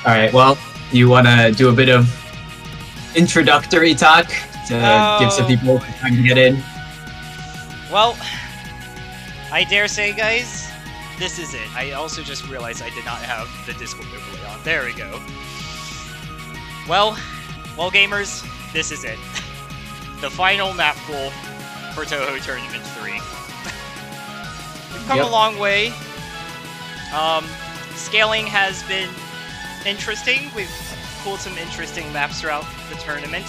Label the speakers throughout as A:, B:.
A: All right. Well, you want to do a bit of introductory talk to give some people time to get in?
B: Well, I dare say, guys, this is it. I also just realized I did not have the Discord overlay on. There we go. Well, gamers, this is it. The final map pool for Touhou Tournament 3. We've come a long way. Scaling has been interesting. We've pulled some interesting maps throughout the tournament.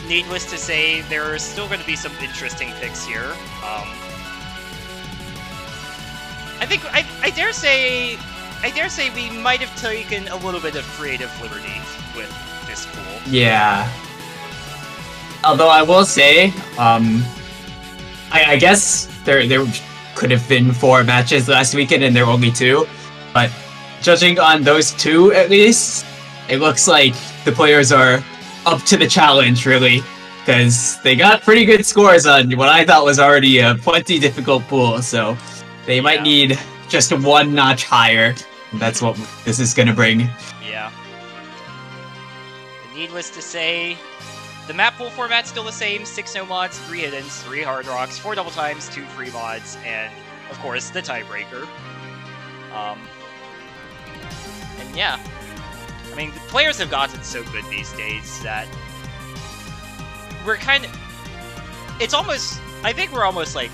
B: Needless to say, there are still going to be some interesting picks here. I dare say we might have taken a little bit of creative liberty with this pool.
A: Yeah. Although I will say, I guess there could have been 4 matches last weekend and there were only 2, but judging on those 2 at least, it looks like the players are up to the challenge, really, because they got pretty good scores on what I thought was already a plenty difficult pool, so they might need just 1 notch higher. And that's what this is going to bring.
B: Yeah. And needless to say, the map pool format's still the same: 6 no mods, 3 hiddens, 3 hard rocks, 4 double times, 2 free mods, and of course the tiebreaker. And yeah, I mean, the players have gotten so good these days that we're kind of... It's almost... I think we're almost like...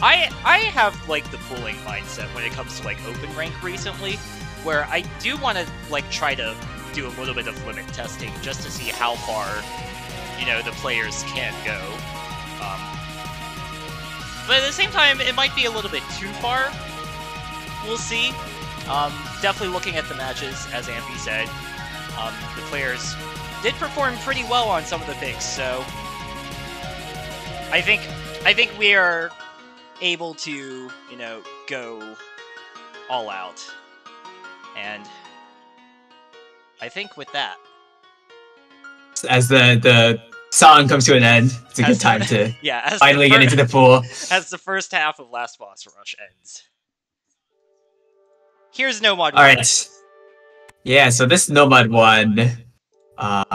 B: I have, like, the pooling mindset when it comes to, like, open rank recently, where I do want to, like, try to do a little bit of limit testing just to see how far, you know, the players can go. But at the same time, it might be a little bit too far. We'll see. Definitely looking at the matches, as Ampy said, the players did perform pretty well on some of the picks, so I think we are able to, you know, go all out. And I think with that,
A: as the song comes to an end, it's a good time to finally get into the pool.
B: As the first half of Last Boss Rush ends. Here's Nomad 1.
A: Alright. Yeah, so this Nomad 1, not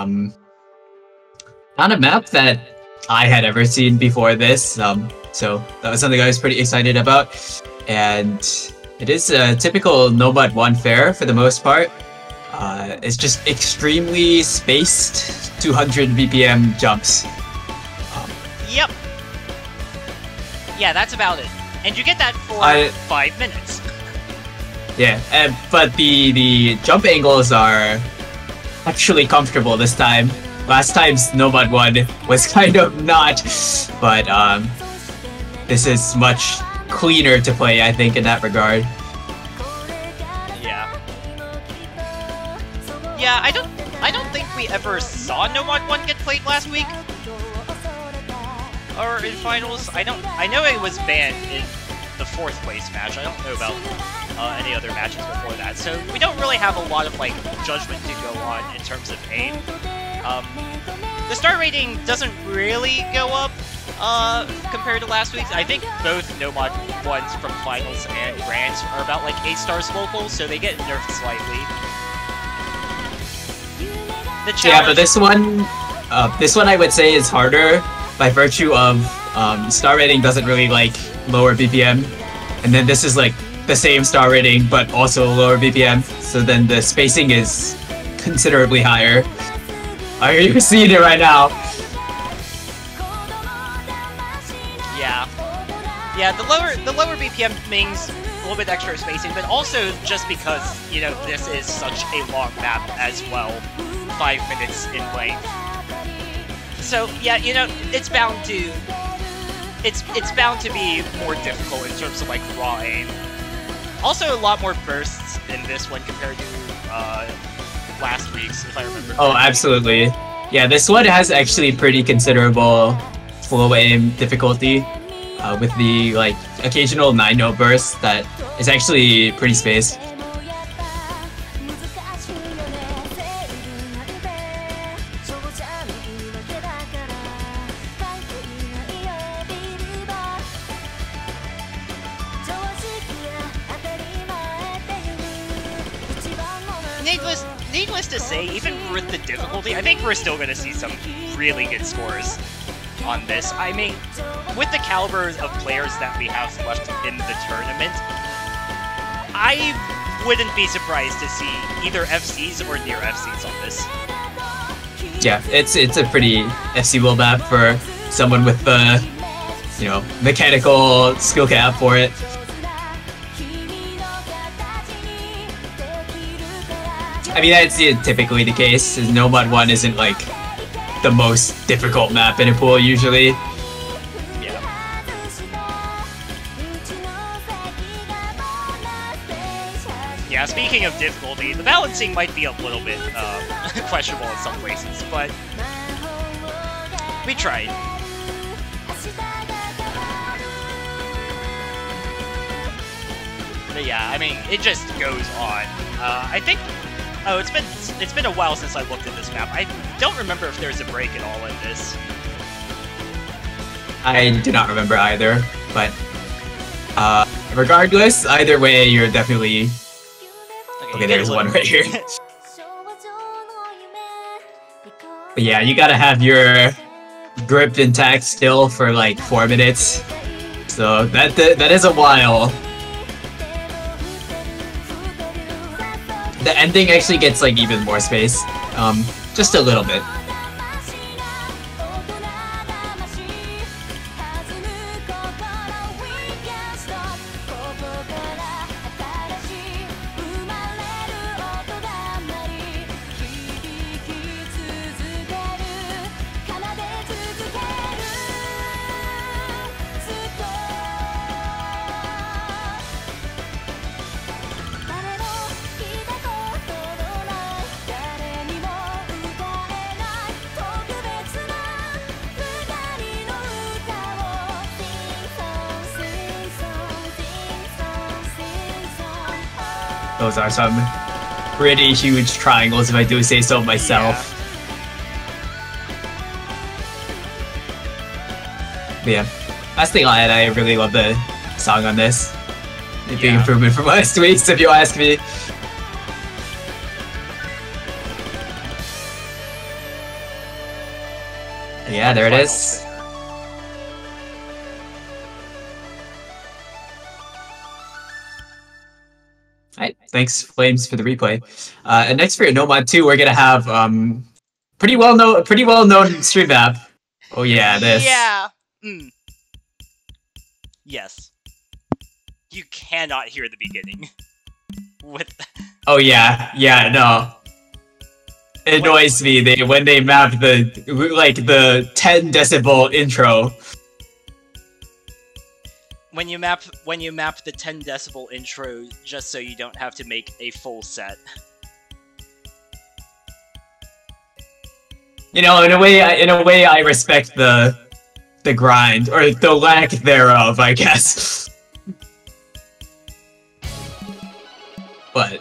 A: a map that I had ever seen before this, so that was something I was pretty excited about. And it is a typical Nomad 1 fare for the most part. It's just extremely spaced 200 BPM jumps.
B: Yep. Yeah, that's about it. And you get that for 5 minutes.
A: Yeah, but the jump angles are actually comfortable this time. Last time's Nomad 1 was kind of not, but this is much cleaner to play, I think, in that regard.
B: Yeah, I don't think we ever saw Nomad 1 get played last week. Or in finals. I know it was banned in the 4th place match. I don't know about any other matches before that. So we don't really have a lot of, like, judgment to go on in terms of aim. The star rating doesn't really go up compared to last week's. I think both Nomad 1s from finals and grands are about, like, 8 stars local, so they get nerfed slightly.
A: Yeah, but this one I would say is harder by virtue of star rating doesn't really like lower BPM, and then this is like the same star rating but also lower BPM, so then the spacing is considerably higher. You can see it right now.
B: Yeah, the lower BPM means a little bit extra spacing, but also just because, you know, this is such a long map as well. 5 minutes in length. So yeah, you know, it's bound to be more difficult in terms of, like, raw aim. Also, a lot more bursts in this one compared to last week's, if I remember.
A: Oh, absolutely. Yeah, this one has actually pretty considerable slow aim difficulty with the, like, occasional 9-note burst that is actually pretty spaced.
B: needless to say, even with the difficulty, I think we're still going to see some really good scores on this. I mean, with the caliber of players that we have left in the tournament, I wouldn't be surprised to see either FCs or near FCs on this.
A: Yeah, it's a pretty FC-will map for someone with the, you know, mechanical skill cap for it. I mean, that's typically the case. Nomad 1 isn't like the most difficult map in a pool usually.
B: Yeah, speaking of difficulty, the balancing might be a little bit questionable in some places, but we tried. But yeah, I mean, it just goes on. I think. Oh, it's been a while since I looked at this map. I don't remember if there's a break at all in this.
A: I do not remember either, but regardless, either way, you're definitely. Okay, there's one right here. But yeah, you gotta have your grip intact still for like 4 minutes. So that is a while. The ending actually gets like even more space, just a little bit. Those are some pretty huge triangles, if I do say so myself. Yeah. But yeah, last thing I'll add, I really love the song on this. A big improvement from last week's, if you ask me. Yeah, there it is. Alright, thanks Flames for the replay. And next for Nomad 2, we're gonna have pretty well known stream map. Oh yeah, this.
B: Yeah. Yes. You cannot hear the beginning. With.
A: Oh yeah, no. It annoys me when they map the 10 decibel intro.
B: When you map the 10 decibel intro just so you don't have to make a full set.
A: You know, in a way I respect the grind or the lack thereof, I guess. But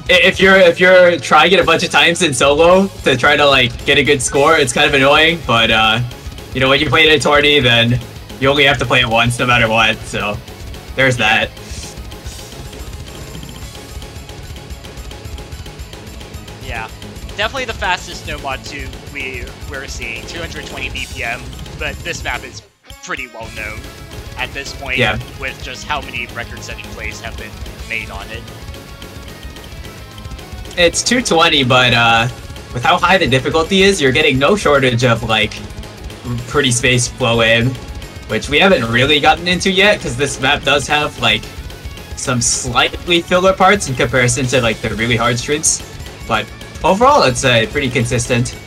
A: if you're trying it a bunch of times in solo to try to like get a good score, it's kind of annoying. But you know, when you play it in a tourney, then you only have to play it once, no matter what. So there's that.
B: Yeah, definitely the fastest Nomad 2 we're seeing, 220 BPM. But this map is pretty well known at this point, with just how many record-setting plays have been made on it.
A: It's 220, but with how high the difficulty is, you're getting no shortage of like pretty space flow in, which we haven't really gotten into yet, because this map does have like some slightly filler parts in comparison to like the really hard streams. But overall, it's pretty consistent.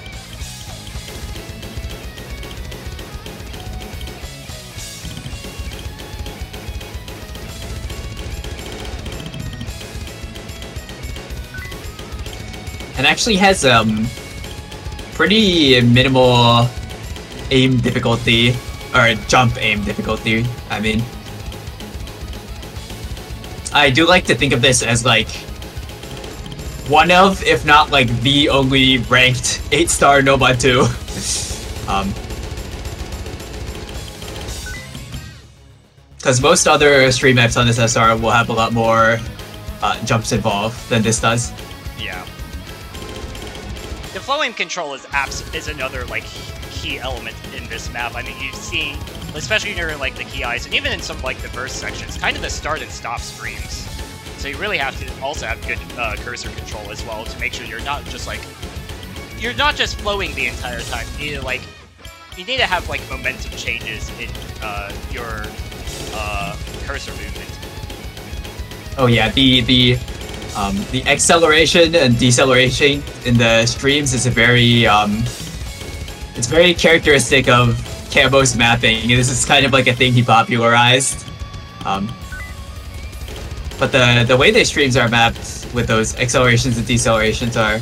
A: And actually has pretty minimal aim difficulty, or jump aim difficulty, I mean. I do like to think of this as like one of, if not like the only ranked 8-star Nomad 2. Because most other stream maps on this SR will have a lot more jumps involved than this does.
B: Yeah. The flow-aim control is another like key element in this map. I mean, you've seen, especially during like the key eyes, and even in some like the burst sections, kind of the start and stop screens. So you really have to also have good cursor control as well to make sure you're not just flowing the entire time. You need to have like momentum changes in your cursor movement.
A: Oh yeah, the acceleration and deceleration in the streams is a very it's very characteristic of Camo's mapping. This is kind of like a thing he popularized. But the way the streams are mapped with those accelerations and decelerations are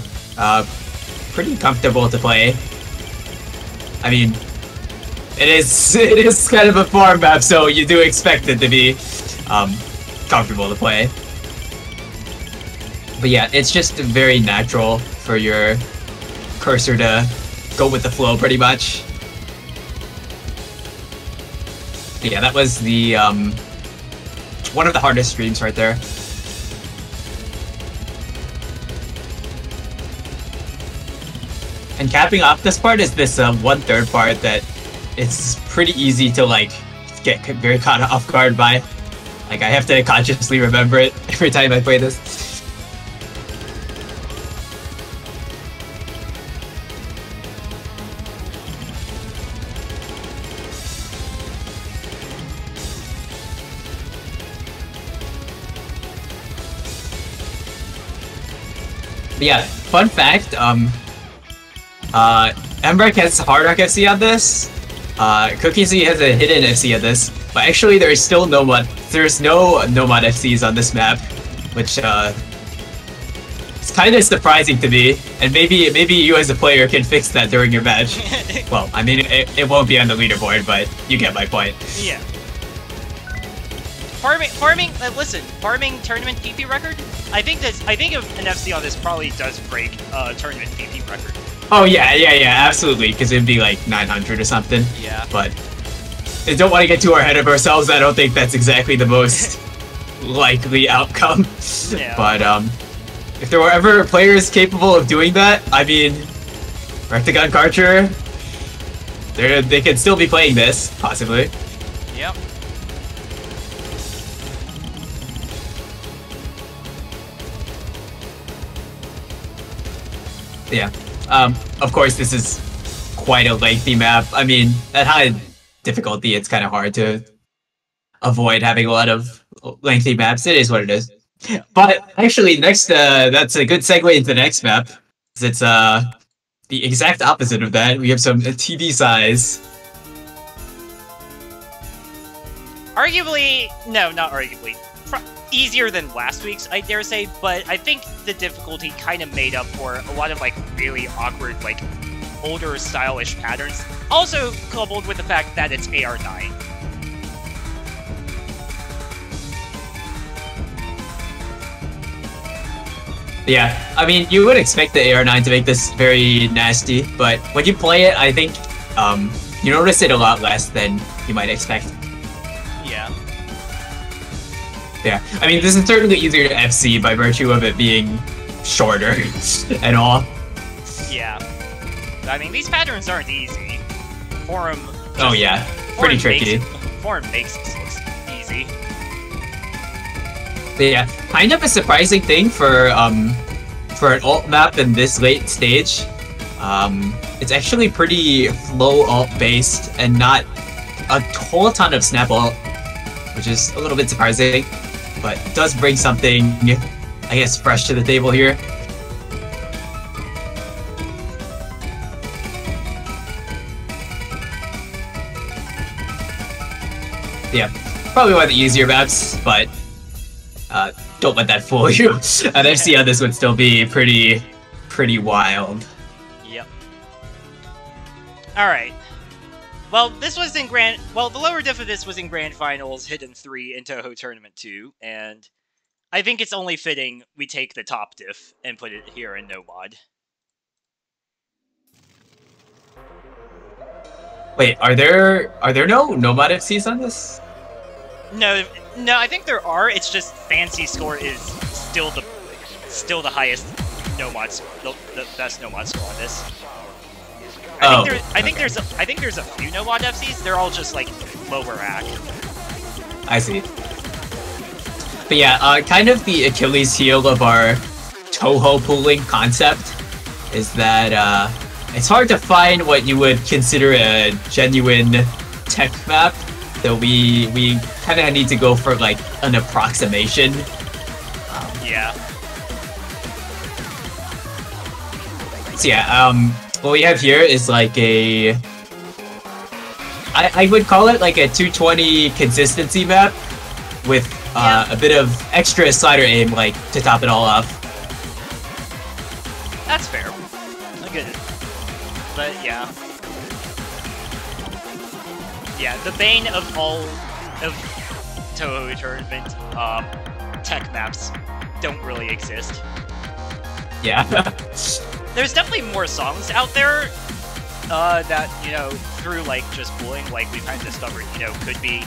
A: pretty comfortable to play. I mean, it is kind of a farm map, so you do expect it to be comfortable to play. But yeah, it's just very natural for your cursor to go with the flow pretty much. But yeah, that was the one of the hardest streams right there. And capping off this part is this 1/3 part that it's pretty easy to like get very caught off guard by. Like I have to consciously remember it every time I play this. But yeah, fun fact, Embark has hard rock FC on this, Cookie Z has a hidden FC on this, but actually there's still no mod FCs on this map, which it's kind of surprising to me, and maybe you as a player can fix that during your match. Well, I mean, it won't be on the leaderboard, but you get my point.
B: Yeah. Listen, farming tournament PP record? I think if an FC on this probably does break tournament PP record.
A: Oh yeah, absolutely, because it'd be like 900 or something.
B: Yeah.
A: But I don't want to get too ahead of ourselves. I don't think that's exactly the most likely outcome.
B: Yeah.
A: But if there were ever players capable of doing that, I mean, Rectagon Karcher, they could still be playing this, possibly.
B: Yep.
A: Yeah. Of course, this is quite a lengthy map. I mean, at high difficulty, it's kind of hard to avoid having a lot of lengthy maps. It is what it is.
B: Yeah.
A: But actually, next, that's a good segue into the next map. It's the exact opposite of that. We have some TV size.
B: Arguably, no, not arguably. Easier than last week's, I dare say, but I think the difficulty kind of made up for a lot of like really awkward, like older stylish patterns. Also coupled with the fact that it's AR9.
A: Yeah, I mean, you would expect the AR9 to make this very nasty, but when you play it, I think you notice it a lot less than you might expect.
B: Yeah.
A: Yeah, I mean, this is certainly easier to FC by virtue of it being shorter and all.
B: Yeah. I mean, these patterns aren't easy. Forum...
A: Oh yeah, pretty tricky.
B: Forum makes this look easy.
A: But yeah, kind of a surprising thing for an alt map in this late stage. It's actually pretty flow alt based and not a whole ton of snap alt, which is a little bit surprising, but does bring something, I guess, fresh to the table here. Yeah, probably one of the easier maps, but don't let that fool you. An FC on this would still be pretty wild.
B: Yep. Alright. Well, this was in the lower diff of this was in Grand Finals, Hidden 3, in Touhou Tournament 2, and I think it's only fitting we take the top diff and put it here in no mod.
A: Wait, are there no mod FCs on this?
B: No, I think there are. It's just fancy score is still the highest Nomad, the best Nomad score on this. I think there's a few Nomad FCs. They're all just like lower rack.
A: I see. But yeah, kind of the Achilles heel of our Touhou pooling concept is that it's hard to find what you would consider a genuine tech map. So we kind of need to go for like an approximation.
B: Yeah.
A: So yeah, what we have here is like a... I would call it like a 220 consistency map with a bit of extra slider aim, like, to top it all off.
B: That's fair. I get it. But yeah. Yeah, the bane of all of Touhou Tournament tech maps don't really exist.
A: Yeah.
B: There's definitely more songs out there that, you know, through like just pooling, like we've kind of discovered, you know, could be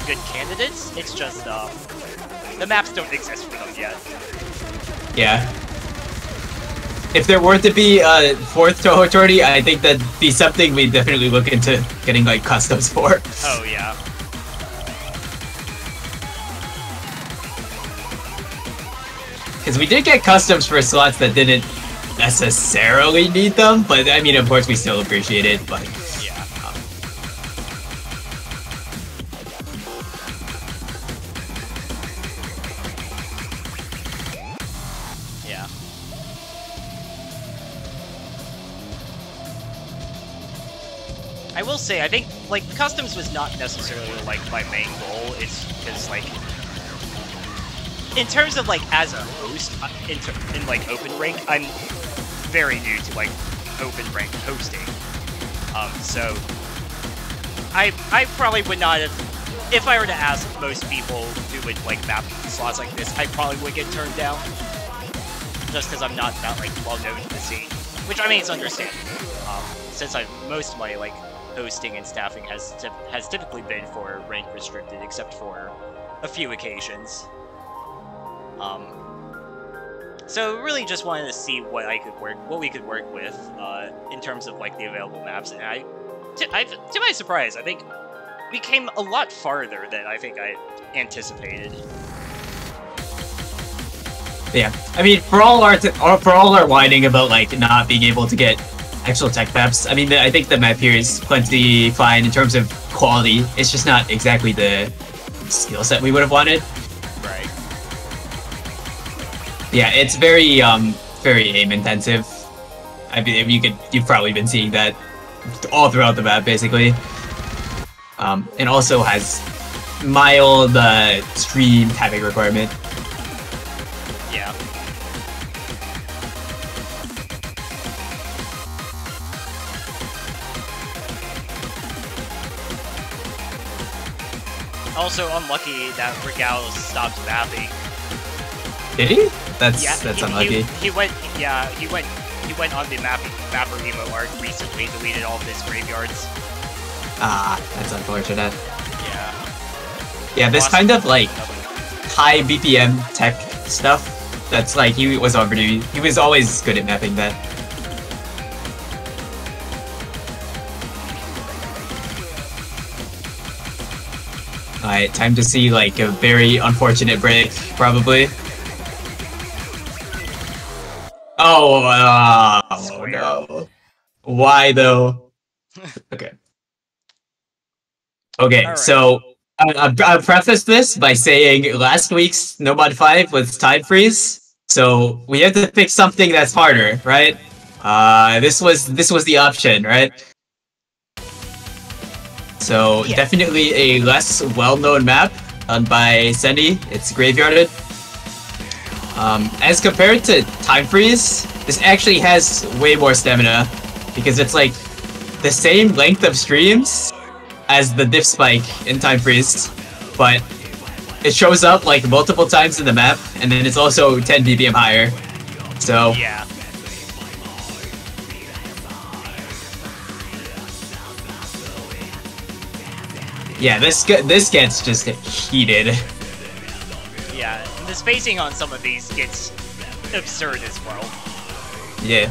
B: good candidates. It's just the maps don't exist for them yet.
A: Yeah. If there were to be a fourth Touhou Tourney, I think that'd be something we'd definitely look into getting like customs for.
B: Oh yeah.
A: Because we did get customs for slots that didn't necessarily need them, but I mean, of course, we still appreciate it. But
B: yeah, yeah. I will say, I think like customs was not necessarily like my main goal. It's because like, in terms of like as a host in like open rank, I'm very new to like open rank hosting. So I probably would not have, if I were to ask most people who would like map slots like this, I probably would get turned down. Just because I'm not that like well known in the scene, which I mean it's understandable. Since most of my like hosting and staffing has typically been for rank restricted, except for a few occasions. So really just wanted to see what we could work with in terms of like the available maps, and to my surprise, I think we came a lot farther than I think I anticipated.
A: yeah, I mean, for all our whining about like not being able to get actual tech maps, I mean, I think the map here is plenty fine in terms of quality. It's just not exactly the skill set we would have wanted.
B: Right.
A: Yeah, it's very very aim intensive. I mean, you've probably been seeing that all throughout the map, basically. It also has mild stream tapping requirement.
B: Yeah. Also unlucky that Regal stopped mapping.
A: Did he? That's unlucky.
B: He went on the mapper emo arc recently, deleted all of his graveyards.
A: Ah, that's unfortunate.
B: Yeah.
A: Yeah, this kind of like high BPM tech stuff, that's like he was always good at mapping that. Alright, time to see like a very unfortunate break, probably. Oh, no. Why though? Okay. Okay,
B: right.
A: So I'll preface this by saying last week's Nomad 5 was time freeze, so we have to pick something that's harder, right? This was the option, right? So
B: yeah.
A: Definitely a less well-known map done by Sendy. It's graveyarded. As compared to Time Freeze, this actually has way more stamina because it's like the same length of streams as the diff spike in Time Freeze, but it shows up like multiple times in the map, and then it's also 10 BPM higher. So
B: yeah.
A: Yeah, this gets just heated.
B: Yeah, the spacing on some of these gets absurd as well.
A: Yeah.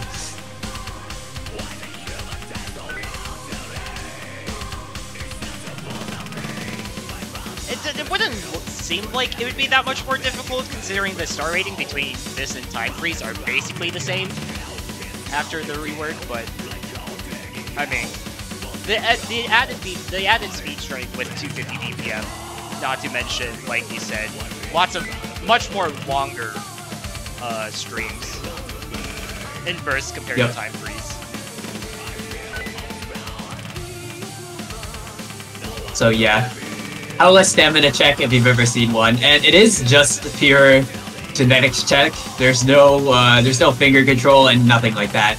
B: It wouldn't seem like it would be that much more difficult, considering the star rating between this and Time Freeze are basically the same after the rework, but I mean, the added speed strength with 250 DPM, not to mention, like you said, lots of much more longer streams in bursts compared to Time Freeze.
A: So yeah, how less stamina check if you've ever seen one, and it is just pure genetics check. There's no finger control and nothing like that.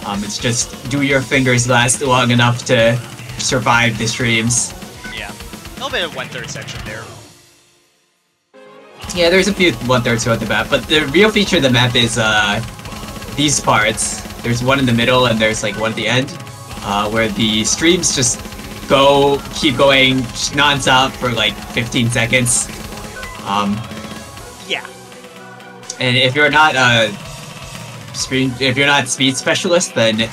A: It's just, do your fingers last long enough to survive the streams?
B: Yeah, a little bit of 1/3 section there.
A: Yeah, there's a few 1/3 throughout the map, but the real feature of the map is these parts. There's one in the middle and there's like one at the end, where the streams just keep going non-stop for like 15 seconds.
B: Yeah.
A: And if you're not speed specialist, then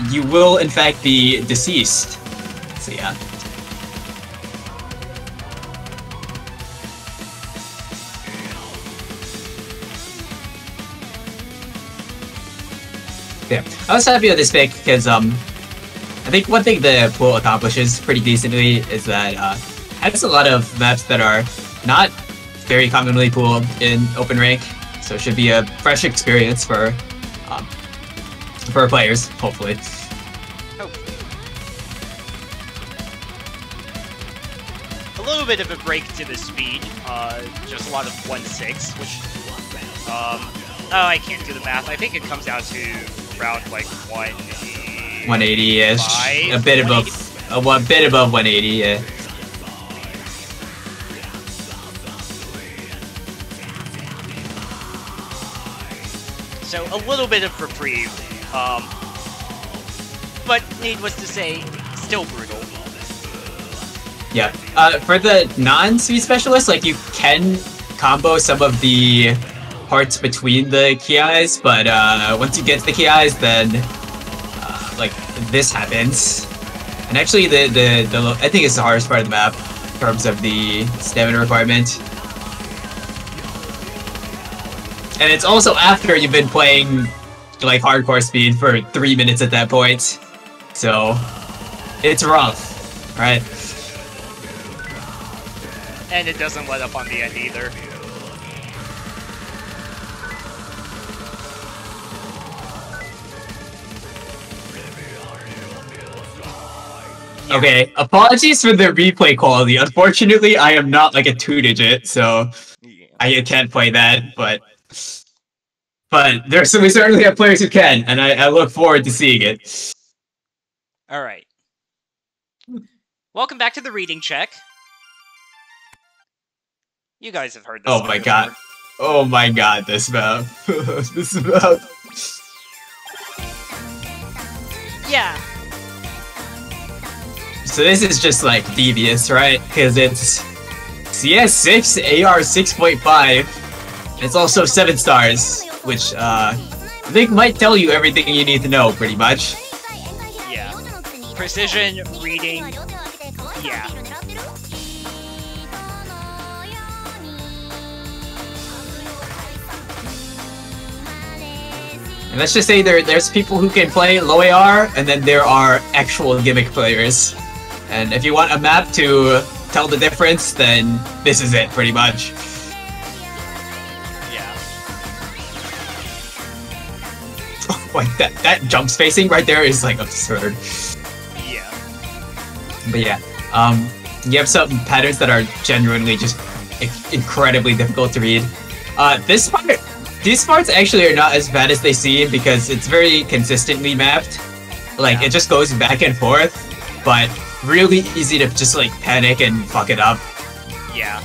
A: you will in fact be deceased. So yeah. Yeah, I was happy with this pick because I think one thing the pool accomplishes pretty decently is that it has a lot of maps that are not very commonly pooled in open rank, so it should be a fresh experience for players, hopefully.
B: A little bit of a break to the speed, just a lot of 1/6, which, oh, I can't do the math. I think it comes out to around like
A: 180-ish, a bit above 180, yeah.
B: So a little bit of reprieve, but needless to say, still brutal.
A: Yeah, for the non-speed specialist, like you can combo some of the parts between the Kiais, but once you get to the Kiais, then like this happens. And actually, I think it's the hardest part of the map in terms of the stamina requirement. And it's also after you've been playing like hardcore speed for 3 minutes at that point, so it's rough, right?
B: And it doesn't let up on the end either.
A: Yeah. Okay, apologies for the replay quality. Unfortunately, I am not like a 2-digit, so I can't play that, but we certainly have players who can, and I look forward to seeing it.
B: Alright. Welcome back to the reading check. You guys have heard this.
A: Oh my god. Oh my god, this map. This map.
B: Yeah.
A: So this is just like devious, right? Because it's CS6, AR 6.5. It's also 7 stars, which I think might tell you everything you need to know, pretty much.
B: Yeah. Precision, reading, yeah.
A: And let's just say there's people who can play low AR, and then there are actual gimmick players. And if you want a map to tell the difference, then this is it, pretty much.
B: Yeah.
A: Like that jump spacing right there is like absurd.
B: Yeah.
A: But yeah, you have some patterns that are genuinely just incredibly difficult to read. These parts actually are not as bad as they seem because it's very consistently mapped. Like, it just goes back and forth, but really easy to just like panic and fuck it up.
B: Yeah.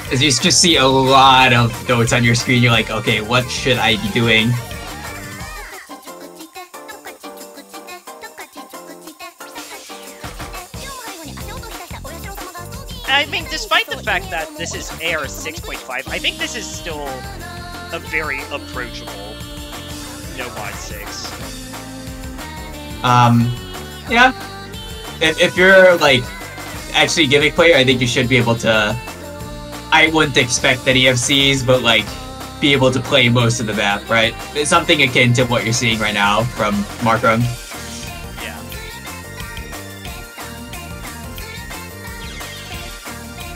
A: Because you just see a lot of notes on your screen, you're like, okay, what should I be doing?
B: I mean, despite the fact that this is AR 6.5, I think this is still a very approachable no mod 6.
A: Yeah. If you're like actually gimmick player, I think you should be able to. I wouldn't expect any FCs, but like be able to play most of the map, right? It's something akin to what you're seeing right now from Markram.
B: Yeah.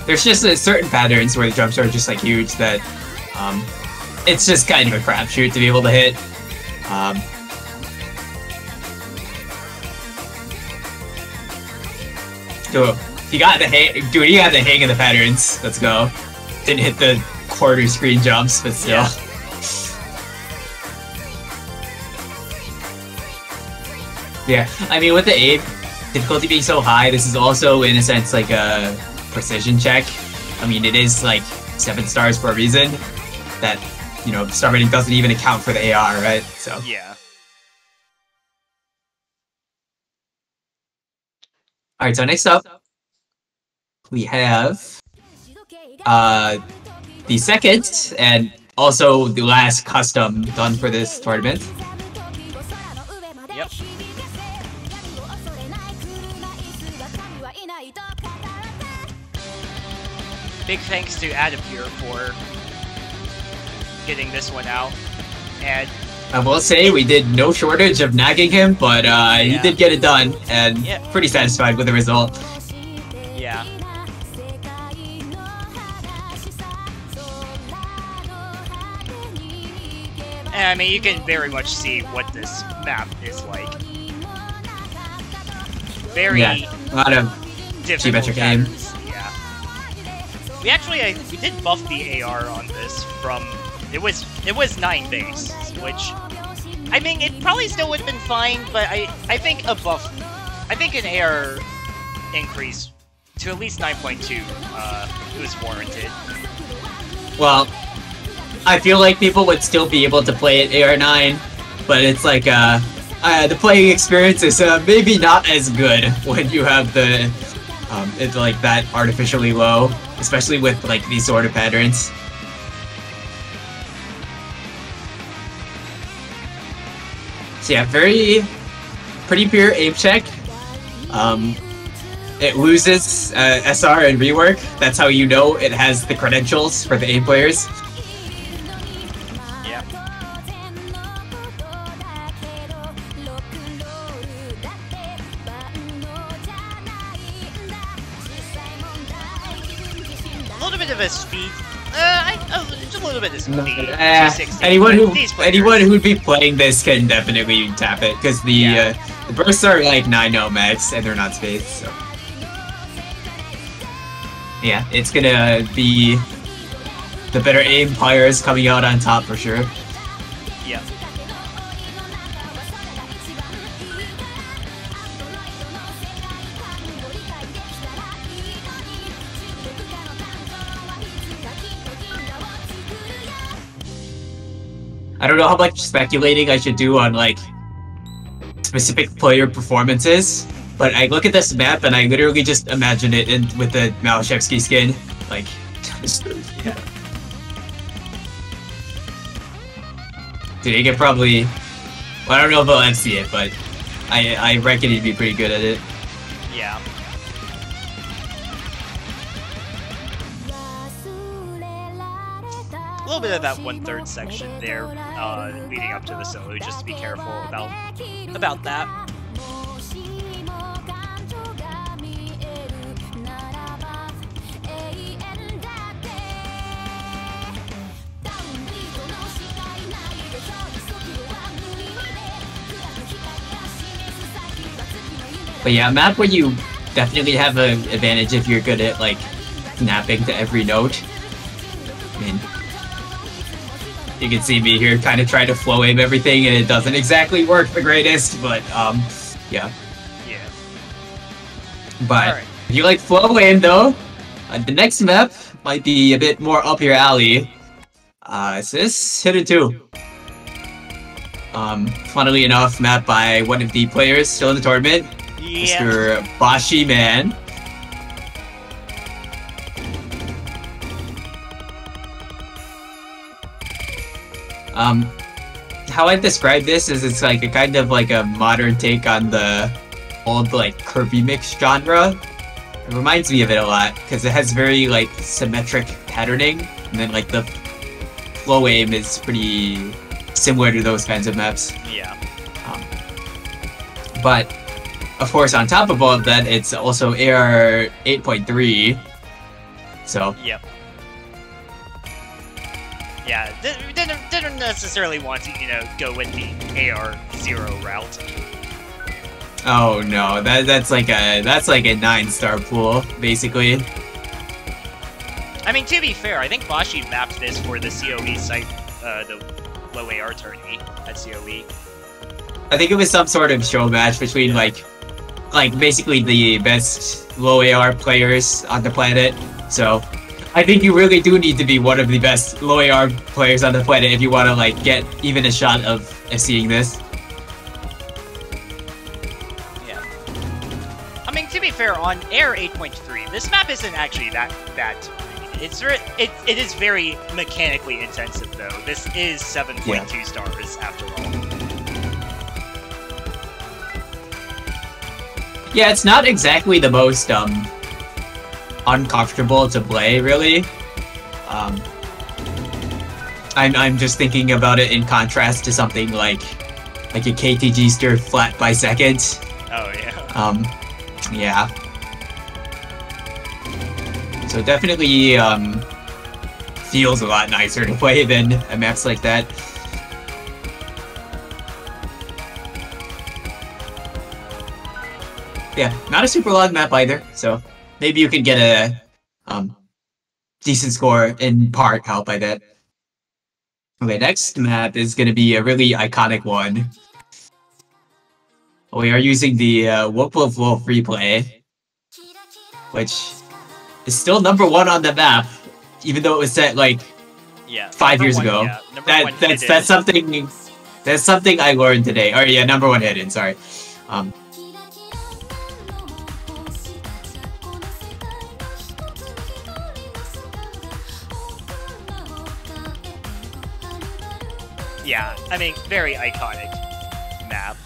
A: There's just certain patterns where the jumps are just like huge that it's just kind of a crapshoot to be able to hit. Dude, you got the hang. Dude, you got the hang of the patterns. Let's go. Didn't hit the quarter screen jumps, but still. Yeah, I mean, with the aim difficulty being so high, this is also in a sense like a precision check. I mean, it is like 7 stars for a reason. That, you know, star rating doesn't even account for the AR, right? So
B: yeah.
A: All right, so next up, we have the second and also the last custom done for this tournament.
B: Yep. Big thanks to Adam here for getting this one out. And
A: I will say we did no shortage of nagging him, but he did get it done, and pretty satisfied with the result.
B: Yeah. And I mean, you can very much see what this map is like. Very
A: a lot of
B: difficult
A: geometric aim.
B: Yeah. We actually we did buff the AR on this from it was 9 base, which I mean it probably still would have been fine, but I think an AR increase to at least 9.2 was warranted.
A: Well, I feel like people would still be able to play at AR9, but it's like the playing experience is maybe not as good when you have the it's like that artificially low, especially with like these sort of patterns. So yeah, pretty pure aim check. It loses SR and rework. That's how you know it has the credentials for the aim players.
B: Yeah. A little bit of a speed. Just a little bit of speed. 260.
A: Anyone who'd be playing this can definitely tap it because the bursts are like 9.0 max and they're not spaced. So yeah, it's gonna be the better aim players coming out on top for sure.
B: Yeah.
A: I don't know how much speculating I should do on like specific player performances, but I look at this map and I literally just imagine it with the Malashevsky skin. Like, yeah. Dude, he could probably. Well, I don't know if I'll MC it, but I reckon he'd be pretty good at it.
B: Yeah. A little bit of that 1/3 section there, leading up to the solo, just to be careful about that.
A: But yeah, a map where you definitely have an advantage if you're good at like snapping to every note. I mean, you can see me here kind of trying to flow aim everything and it doesn't exactly work the greatest, but yeah.
B: Yeah.
A: But if you like flow aim though, the next map might be a bit more up your alley. It's this Hidden 2. Funnily enough, map by one of the players still in the tournament, Mr. Bashi Man. How I describe this is it's like a kind of like a modern take on the old like Kirby mix genre. It reminds me of it a lot because it has very like symmetric patterning, and then like the flow aim is pretty similar to those kinds of maps.
B: Yeah.
A: But of course, on top of all of that, it's also AR 8.3. So.
B: Yep. Yeah, didn't necessarily want to, go with the AR0 route.
A: Oh no, that's like a 9-star pool, basically.
B: I mean, to be fair, I think Bashi mapped this for the COE site, the low AR tourney at COE.
A: I think it was some sort of show match between like basically the best low AR players on the planet. So I think you really do need to be one of the best low AR players on the planet if you want to like get even a shot of seeing this.
B: Yeah. I mean, to be fair, on AR 8.3, this map isn't actually that bad. It is very mechanically intensive though. This is 7.2 stars after all.
A: Yeah, it's not exactly the most uncomfortable to play, really. I'm just thinking about it in contrast to something like a KTG stir flat by second.
B: Oh yeah.
A: Yeah. So definitely feels a lot nicer to play than a maps like that. Yeah, not a super long map either, so maybe you can get a decent score in part helped by that. Okay, next map is going to be a really iconic one. We are using the Wolf of Wolf replay, which is still #1 on the map, even though it was set like 5 years ago. Yeah, that's something I learned today. Or yeah, #1 hidden. Sorry.
B: Yeah, I mean, very iconic map.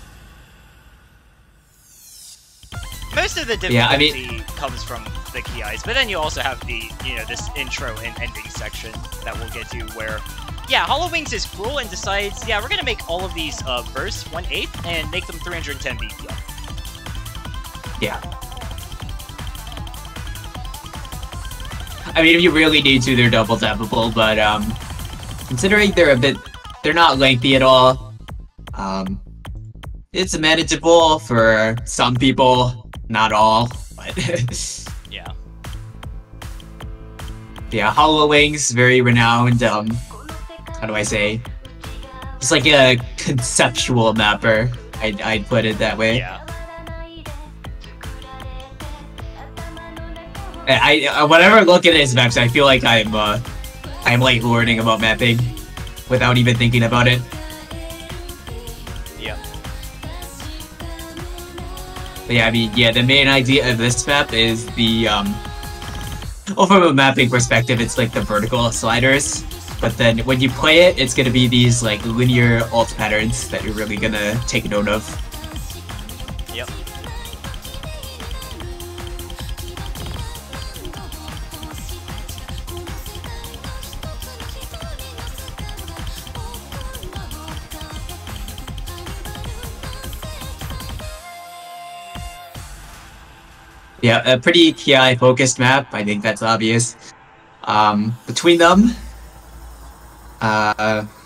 B: Most of the difficulty comes from the key eyes, but then you also have the, this intro and ending section that we'll get to where, yeah, Hollow Wings is cruel and decides, yeah, we're gonna make all of these bursts 1/8 and make them 310 BPM.
A: Yeah. I mean, if you really need to, they're double tappable, but considering they're not lengthy at all. It's manageable for some people, not all, but
B: yeah.
A: Yeah, Hollow Wings, very renowned, how do I say? It's like a conceptual mapper, I'd put it that way.
B: Yeah.
A: Whenever I look at his maps, I feel like I'm like learning about mapping without even thinking about it.
B: Yep.
A: But yeah, I mean, yeah, the main idea of this map is the, well, from a mapping perspective, it's like the vertical sliders. But then when you play it, it's gonna be these like linear alt patterns that you're really gonna take note of.
B: Yep.
A: Yeah, a pretty KI focused map. I think that's obvious. Between them,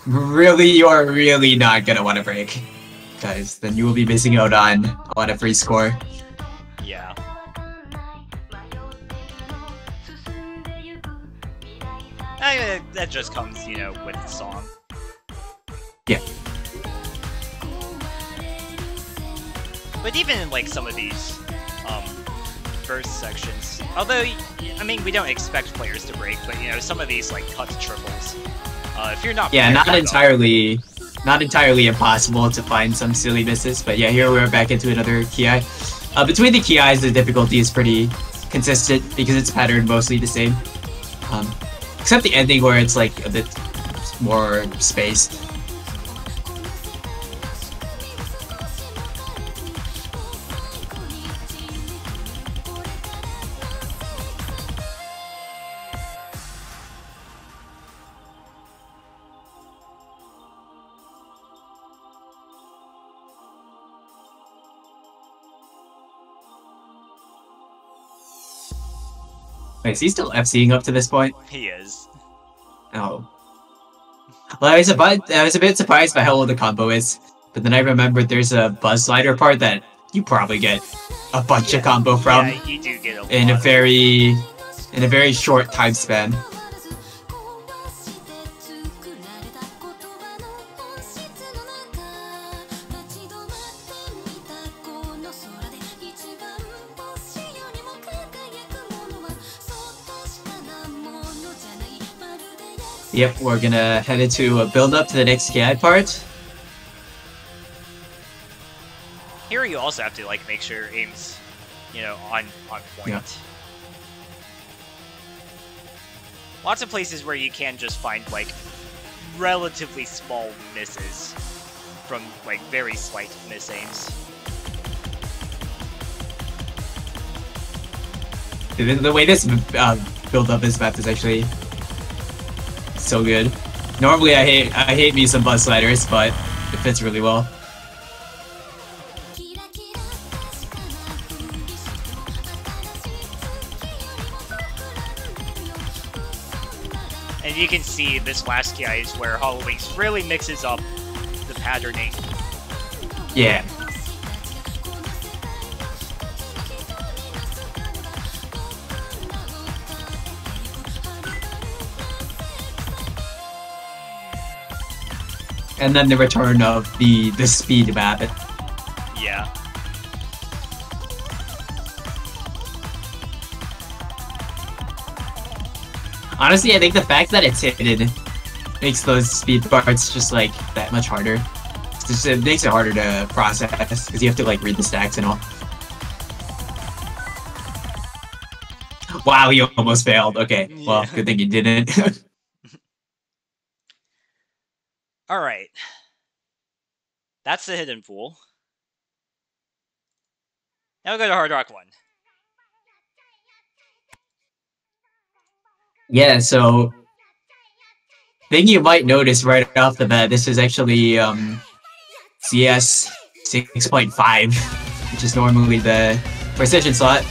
A: really, you're really not gonna want to break, because then you will be missing out on a lot of free score.
B: Yeah. I mean, that just comes, with the song.
A: Yeah.
B: But even in like some of these burst sections, although I mean we don't expect players to break, but some of these like cut triples. If you're not
A: not entirely impossible to find some silly misses, but yeah, here we're back into another ki. Between the KIs, the difficulty is pretty consistent because it's patterned mostly the same, except the ending where it's like a bit more spaced. Wait, is he still FCing up to this point?
B: He is.
A: Oh. Well, I was a bit surprised by how old the combo is, but then I remembered there's a Buzz Slider part that you probably get a bunch of combo from
B: Yeah, you do get
A: in a very short time span. Yep, we're gonna head into a build up to the next KI part.
B: Here you also have to like make sure your aim's, you know, on point. Yeah. Lots of places where you can just find like relatively small misses from like very slight miss aims.
A: The way this build up is mapped is actually so good. Normally I hate me some Buzz Sliders, but it fits really well.
B: And you can see this last KI is where Hollow Wings really mixes up the patterning.
A: Yeah. And then the return of the speed map.
B: Yeah.
A: Honestly, I think the fact that it's hidden makes those speed parts just like that much harder. It makes it harder to process because you have to like read the stacks and all. Wow, you almost failed. Okay, well, good thing you didn't.
B: All right. That's the hidden pool. Now we'll go to Hard Rock 1.
A: Yeah, so thing you might notice right off the bat, this is actually CS 6.5, which is normally the precision slot.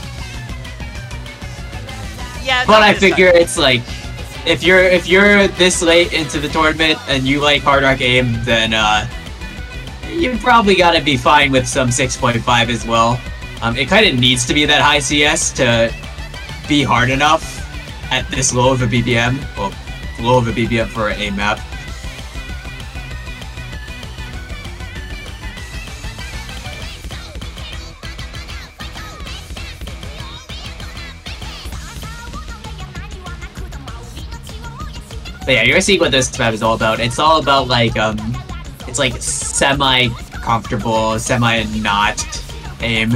B: Yeah,
A: but I figure it's like if you're this late into the tournament and you like Hard Rock aim, then you probably gotta be fine with some 6.5 as well. It kind of needs to be that high CS to be hard enough at this low of a BPM. Well, low of a BPM for an aim map. But yeah, you're seeing what this map is all about. It's all about like it's like semi-comfortable, semi-not aim.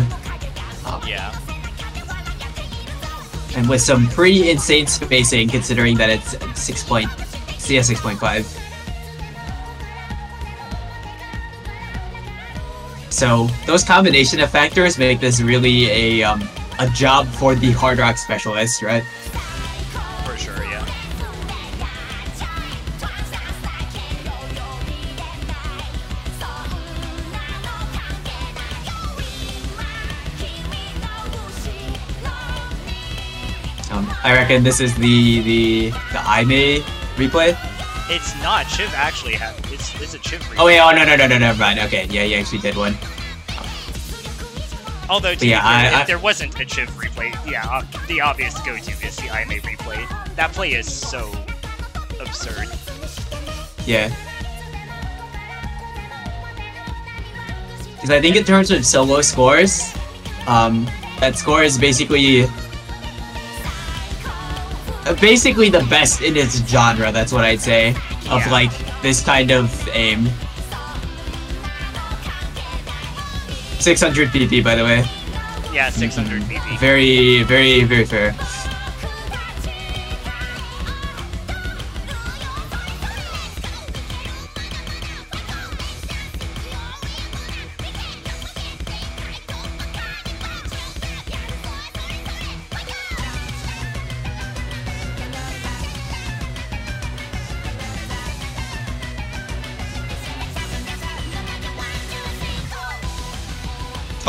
B: Yeah.
A: And with some pretty insane spacing, considering that it's CS 6.5. So those combination of factors make this really a job for the Hard Rock specialist, right?
B: For sure, yeah.
A: I reckon this is the Aime replay.
B: It's not. Chiv actually has. It's a Chiv replay.
A: Oh wait, oh no, never mind. Okay, yeah, you actually did one.
B: Although, if there wasn't a Chiv replay, yeah, the obvious go-to is the Aime replay. That play is so absurd.
A: Yeah. Because I think in terms of solo scores, that score is basically the best in its genre, that's what I'd say, of like this kind of aim. 600 PP, by the way.
B: Yeah, 600 PP.
A: Very, very, very fair.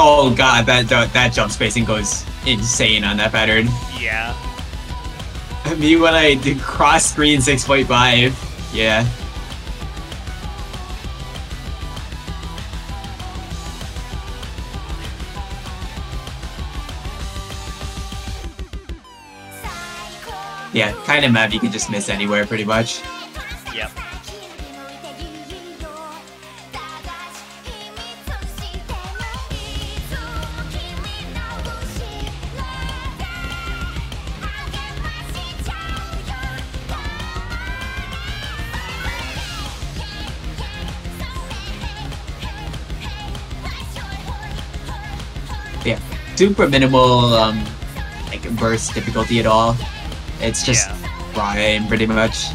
A: Oh god, that jump spacing goes insane on that pattern.
B: Yeah.
A: Me when I did cross screen 6.5. Yeah. Yeah, kind of map you can just miss anywhere pretty much.
B: Yep.
A: Yeah, super minimal like burst difficulty at all. It's just raw aim pretty much.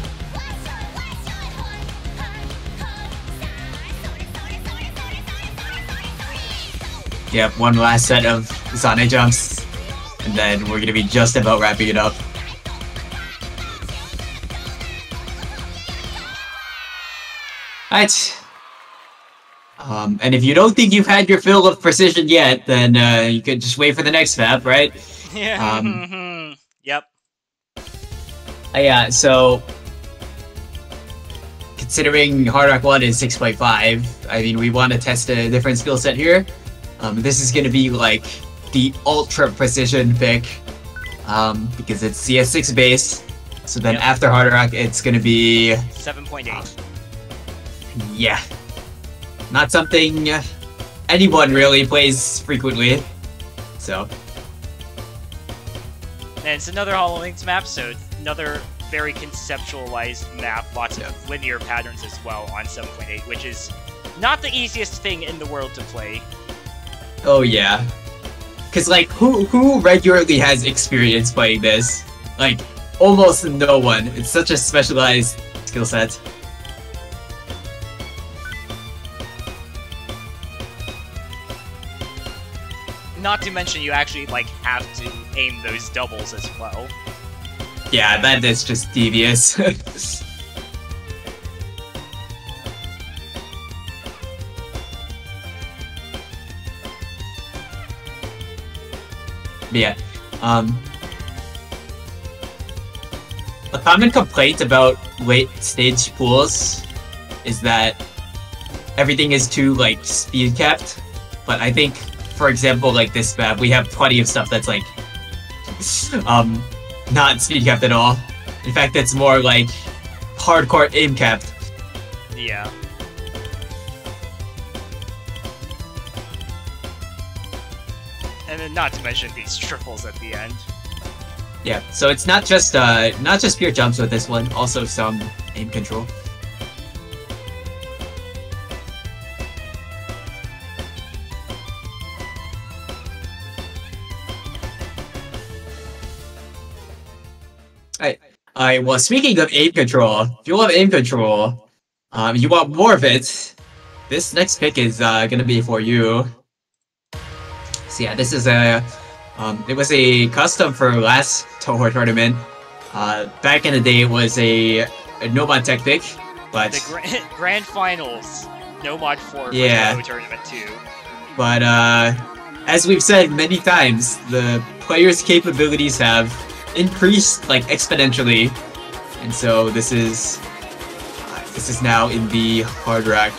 A: Yep, one last set of Zane jumps, and then we're gonna be just about wrapping it up. Alright. And if you don't think you've had your fill of precision yet, then you could just wait for the next map, right?
B: Yeah. Yep.
A: Yeah, so considering Hard Rock 1 is 6.5, I mean, we want to test a different skill set here. This is going to be like the ultra precision pick because it's CS6 base. So then after Hard Rock, it's going to be
B: 7.8.
A: Yeah. Not something anyone really plays frequently. So.
B: And it's another HoloLinks map, so another very conceptualized map, lots of linear patterns as well on 7.8, which is not the easiest thing in the world to play.
A: Oh yeah. Cause like, who regularly has experience playing this? Like, almost no one. It's such a specialized skill set.
B: Not to mention you actually, like, have to aim those doubles as well.
A: Yeah, that is just devious. Yeah. A common complaint about late stage pools is that everything is too, like, speed capped. But I think, for example, like this map, we have plenty of stuff that's like not speed capped at all. In fact, it's more like hardcore aim capped.
B: Yeah. And then not to mention these triples at the end.
A: Yeah, so it's not just pure jumps with this one, also some aim control. Alright, well, speaking of aim control, if you love aim control, you want more of it, this next pick is gonna be for you. So yeah, this is a, it was a custom for last Touhou Tournament. Back in the day, it was a Nomad tech pick, but...
B: The Grand Finals, Nomad 4 for
A: yeah.
B: Touhou Tournament 2.
A: But, as we've said many times, the player's capabilities have increased like exponentially, and so this is now in the hard rack.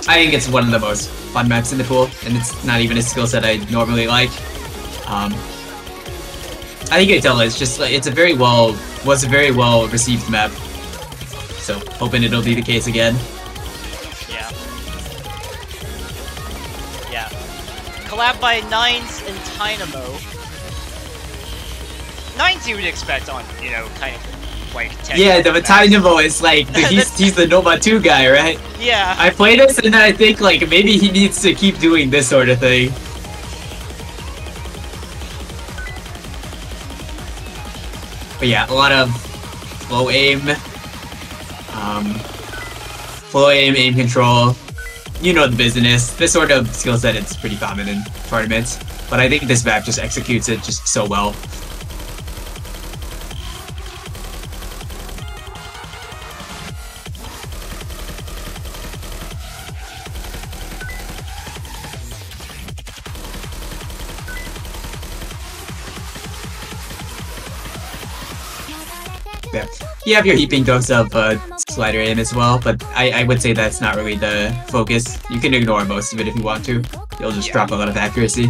A: I think it's one of the most fun maps in the pool, and it's not even a skill set I normally like. I think you can tell it's just like was a very well received map, so hoping it'll be the case again.
B: Collab by Nines and Tynamo. Nines you would expect on, you know, kind of like tech.
A: Yeah, the Tynamo is like he's the Nova 2 guy, right?
B: Yeah.
A: I played this and then I think like maybe he needs to keep doing this sort of thing. But yeah, a lot of flow aim, aim control. You know the business. This sort of skill set is pretty common in tournaments, but I think this map just executes it just so well. Yeah. You have your heaping dose of slider aim as well, but I would say that's not really the focus. You can ignore most of it if you want to. You'll just drop a lot of accuracy.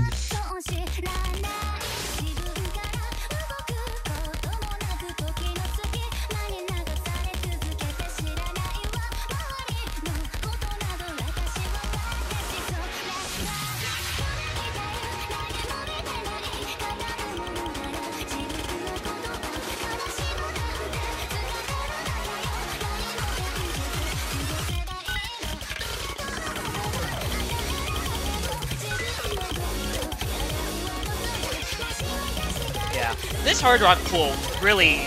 B: This hard rock pool really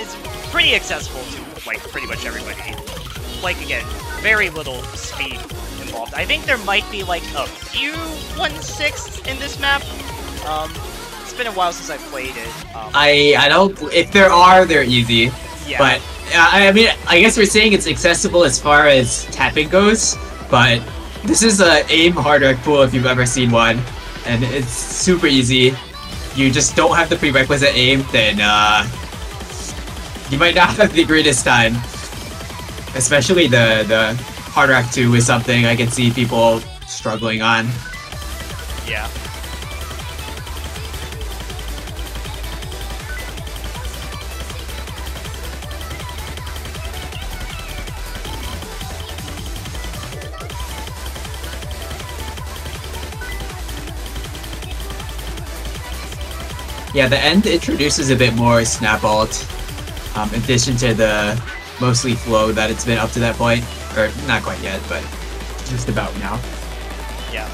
B: is pretty accessible to like pretty much everybody. Like again, very little speed involved. I think there might be like a few 1/6 in this map. It's been a while since I played it.
A: I don't. If there are, they're easy.
B: Yeah.
A: But I mean, I guess we're saying it's accessible as far as tapping goes. But this is a aim hard rock pool if you've ever seen one, and it's super easy. You just don't have the prerequisite aim, then you might not have the greatest time. Especially the hard rock 2 is something I can see people struggling on.
B: Yeah.
A: Yeah, the end introduces a bit more snap alt, in addition to the mostly flow that it's been up to that point. Or, not quite yet, but just about now.
B: Yeah.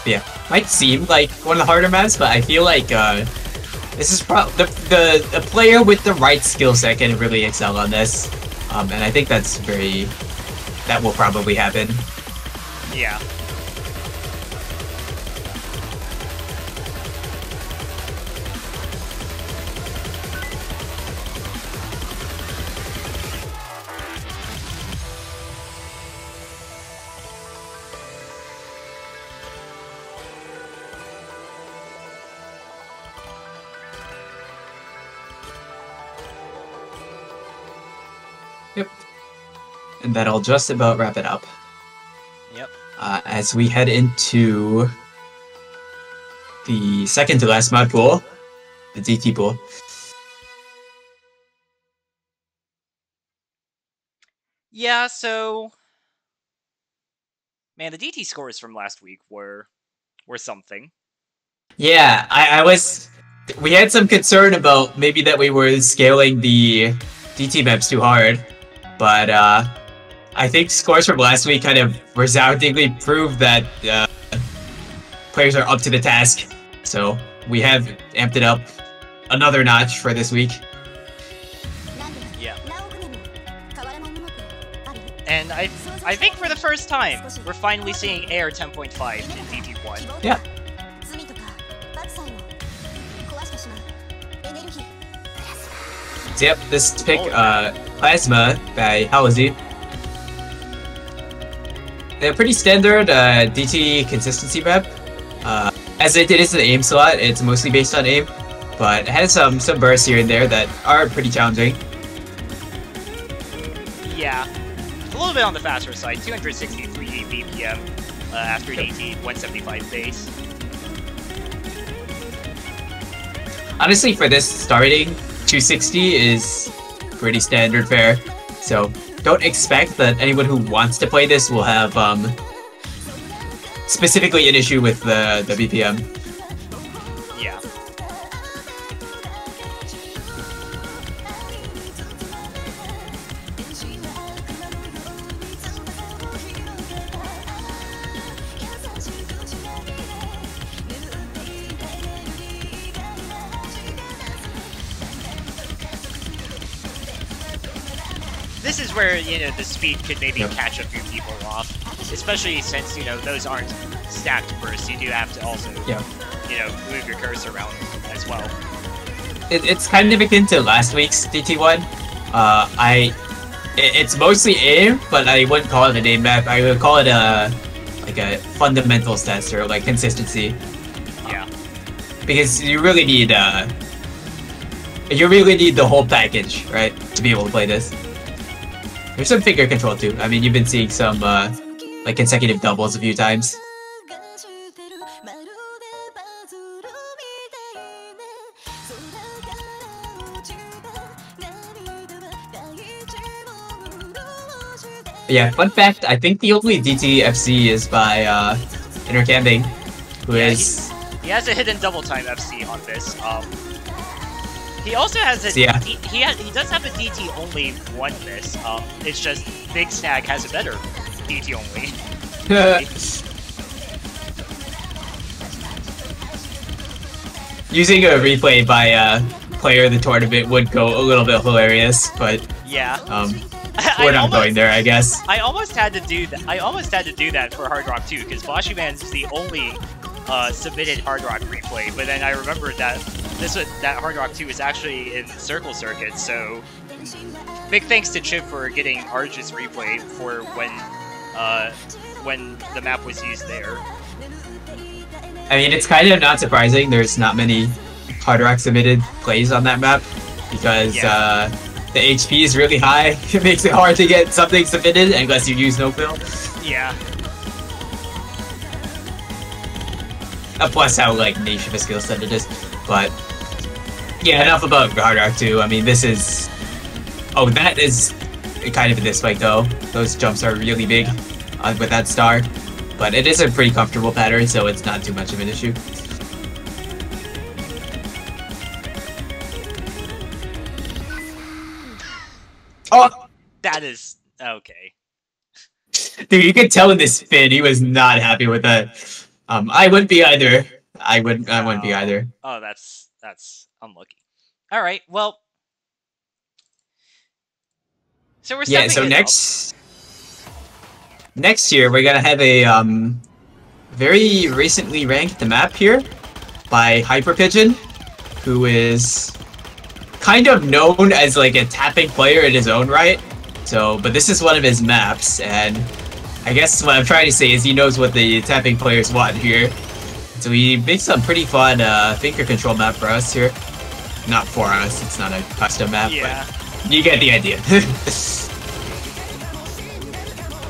A: Yeah, might seem like one of the harder maps, but I feel like this is probably the player with the right skill set can really excel on this, and I think that will probably happen.
B: Yeah.
A: Yep. And that'll just about wrap it up.
B: Yep.
A: As we head into the second to last mod pool, the DT pool.
B: Yeah, so man, the DT scores from last week were something.
A: Yeah, we had some concern about maybe that we were scaling the DT maps too hard, but I think scores from last week kind of resoundingly proved that players are up to the task. So we have amped it up another notch for this week.
B: Yeah. And I think for the first time, we're finally seeing Air 10.5 in DT1.
A: Yeah. So yep, this pick, Plasma by Halsey. They're pretty standard DT consistency map. As it is an aim slot, it's mostly based on aim, but it has some bursts here and there that are pretty challenging.
B: Yeah, a little bit on the faster side, 263 BPM after DT, 175 base.
A: Honestly, for this starting, 260 is pretty standard fare, so don't expect that anyone who wants to play this will have specifically an issue with the BPM.
B: Yeah. This is where, you know, the speed could maybe catch a few people off, especially since, you know, those aren't stacked bursts. You do have to also, you know, move your cursor around as well.
A: it's kind of akin to last week's DT1. It's mostly aim, but I wouldn't call it an aim map. I would call it a fundamentals test or like consistency.
B: Yeah.
A: Because you really need the whole package, right, to be able to play this. There's some finger control too. I mean, you've been seeing some like consecutive doubles a few times. Yeah, fun fact, I think the only DT-FC is by Inner Camping, who is...
B: He has a hidden double time FC on this. He also has a...
A: Yeah.
B: He does have a DT only one miss. It's just Big Snag has a better DT only.
A: Using a replay by player of the tournament would go a little bit hilarious, but...
B: Yeah.
A: We're not going there, I guess.
B: I almost had to do that. I almost had to do that for Hard Rock 2 because Boshyman's is the only submitted Hard Rock replay. But then I remembered that that Hard Rock 2 is actually in Circle Circuit. So big thanks to Chip for getting Arch's replay for when the map was used there.
A: I mean, it's kind of not surprising. There's not many Hard Rock submitted plays on that map because. Yeah. The HP is really high. It makes it hard to get something submitted unless you use no fill.
B: Yeah.
A: Plus how like niche of a skill set it is. But yeah, enough about Hard Rock 2. I mean, this is... Oh, that is kind of a disspike though. Those jumps are really big with that star. But it is a pretty comfortable pattern, so it's not too much of an issue. Oh!
B: That is... okay.
A: Dude, you could tell in this spin he was not happy with that. I wouldn't be either. I wouldn't be either.
B: Oh, that's unlucky. Alright, well... So we're stepping
A: next year we're gonna have a very recently ranked map here by Hyper Pigeon, who is kind of known as like a tapping player in his own right. So, but this is one of his maps, and I guess what I'm trying to say is he knows what the tapping players want here. So he makes some pretty fun finger control map for us here. Not for us, it's not a custom map,
B: yeah.
A: But you get the idea.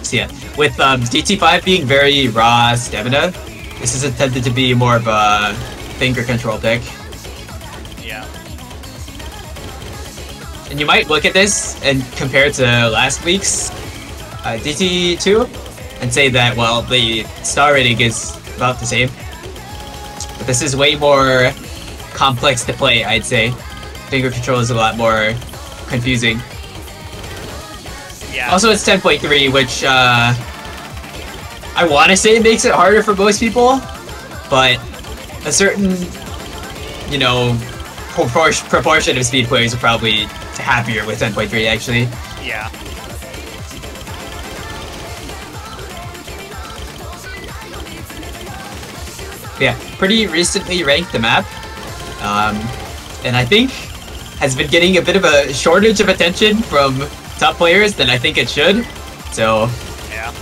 A: So yeah, with DT5 being very raw stamina, this is intended to be more of a finger control pick.
B: Yeah.
A: And you might look at this and compare it to last week's DT2 and say that, well, the star rating is about the same. But this is way more complex to play, I'd say. Finger control is a lot more confusing.
B: Yeah.
A: Also, it's 10.3, which I want to say makes it harder for most people, but a certain, you know, proportion of speed players are probably happier with 10.3, actually.
B: Yeah.
A: Yeah, pretty recently ranked the map, and I think has been getting a bit of a shortage of attention from top players than I think it should. So,
B: yeah,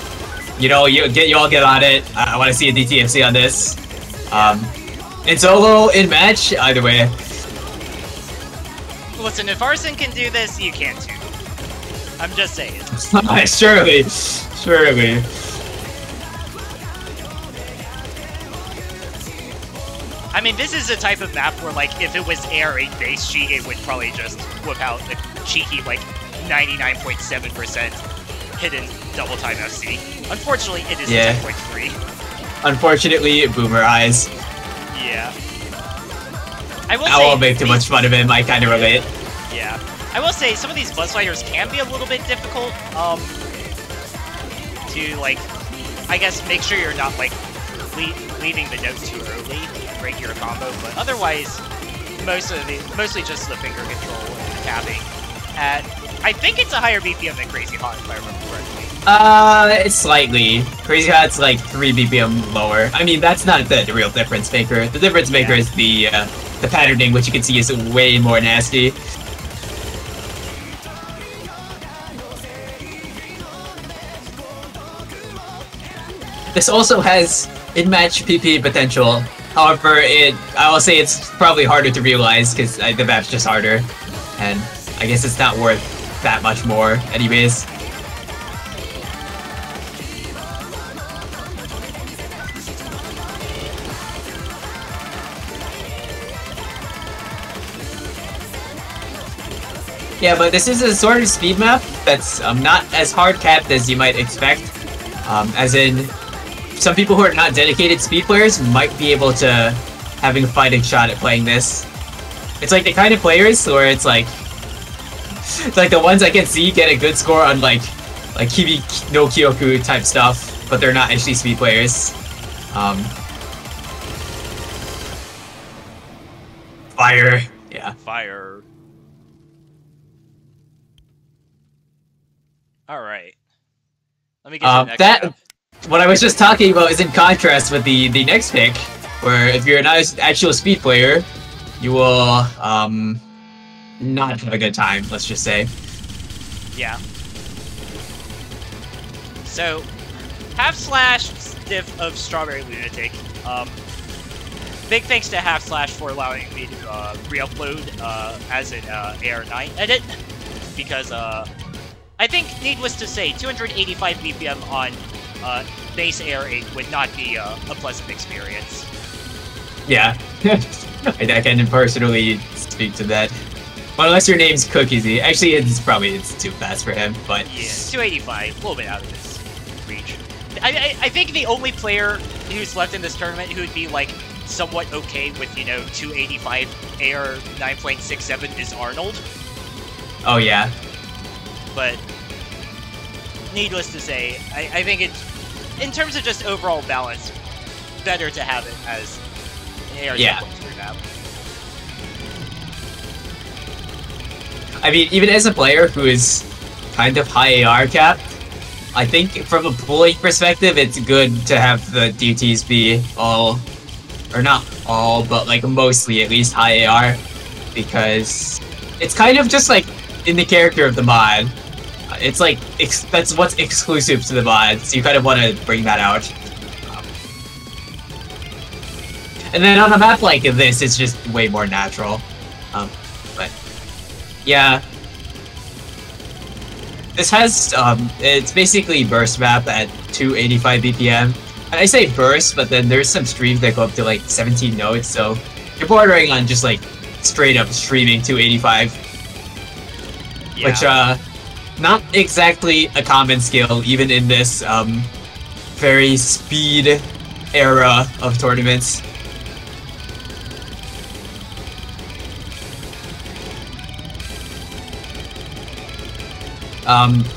A: you know, you all get on it. I want to see a DTFC on this. In solo, in match, either way.
B: Listen, if Arson can do this, you can too. I'm just saying.
A: Surely.
B: I mean, this is a type of map where, like, if it was AR8 based cheat, it would probably just whip out the cheeky, like, 99.7% hidden double time FC. Unfortunately, it is 10.3.
A: Unfortunately, boomer eyes.
B: Yeah.
A: I won't make too much fun of him. I kind of relate.
B: Yeah. I will say some of these buzz fighters can be a little bit difficult to, like, I guess make sure you're not, like, leaving the note too early and break your combo, but otherwise, mostly just the finger control and the tapping. I think it's a higher BPM than Crazy Hot, if I remember correctly.
A: It's slightly. Crazy Hot's like 3 BPM lower. I mean, that's not the real difference maker. The difference maker is the the patterning, which you can see is way more nasty. This also has in-match PP potential. However, I will say it's probably harder to realize because the map's just harder. And I guess it's not worth that much more anyways. Yeah, but this is a sort of speed map that's not as hard capped as you might expect. As in, some people who are not dedicated speed players might be able to having a fighting shot at playing this. It's like the kind of players where it's like the ones I can see get a good score on like Kibi no Kyoku type stuff, but they're not actually speed players. Fire, yeah.
B: Fire. Alright. Let me get to the next step.
A: What I was just talking about is in contrast with the next pick, where if you're not an actual speed player, you will not have a good time, let's just say.
B: Yeah. So, Half Slash Stiff of Strawberry Lunatic. Big thanks to Half Slash for allowing me to re-upload as an AR9 edit, because I think, needless to say, 285 BPM on base AR8 would not be a pleasant experience. Yeah,
A: I can personally speak to that. Well, unless your name's Cookiesy. Actually, it's too fast for him, but...
B: Yeah, 285, a little bit out of his reach. I think the only player who's left in this tournament who would be, like, somewhat okay with, you know, 285 AR 9.67 is Arnold.
A: Oh, yeah.
B: But, needless to say, I think it's, in terms of just overall balance, better to have it as an AR 9.3 map.
A: I mean, even as a player who is kind of high AR capped, I think from a pooling perspective, it's good to have the DTs be all, or not all, but like mostly at least high AR, because it's kind of just like in the character of the mod. It's like, that's what's exclusive to the mod, so you kind of want to bring that out. And then on a map like this, it's just way more natural. But yeah, this has it's basically burst map at 285 BPM. And I say burst, but then there's some streams that go up to like 17 nodes, so you're bordering on just like straight up streaming 285. Yeah. Which not exactly a common skill, even in this very speed era of tournaments.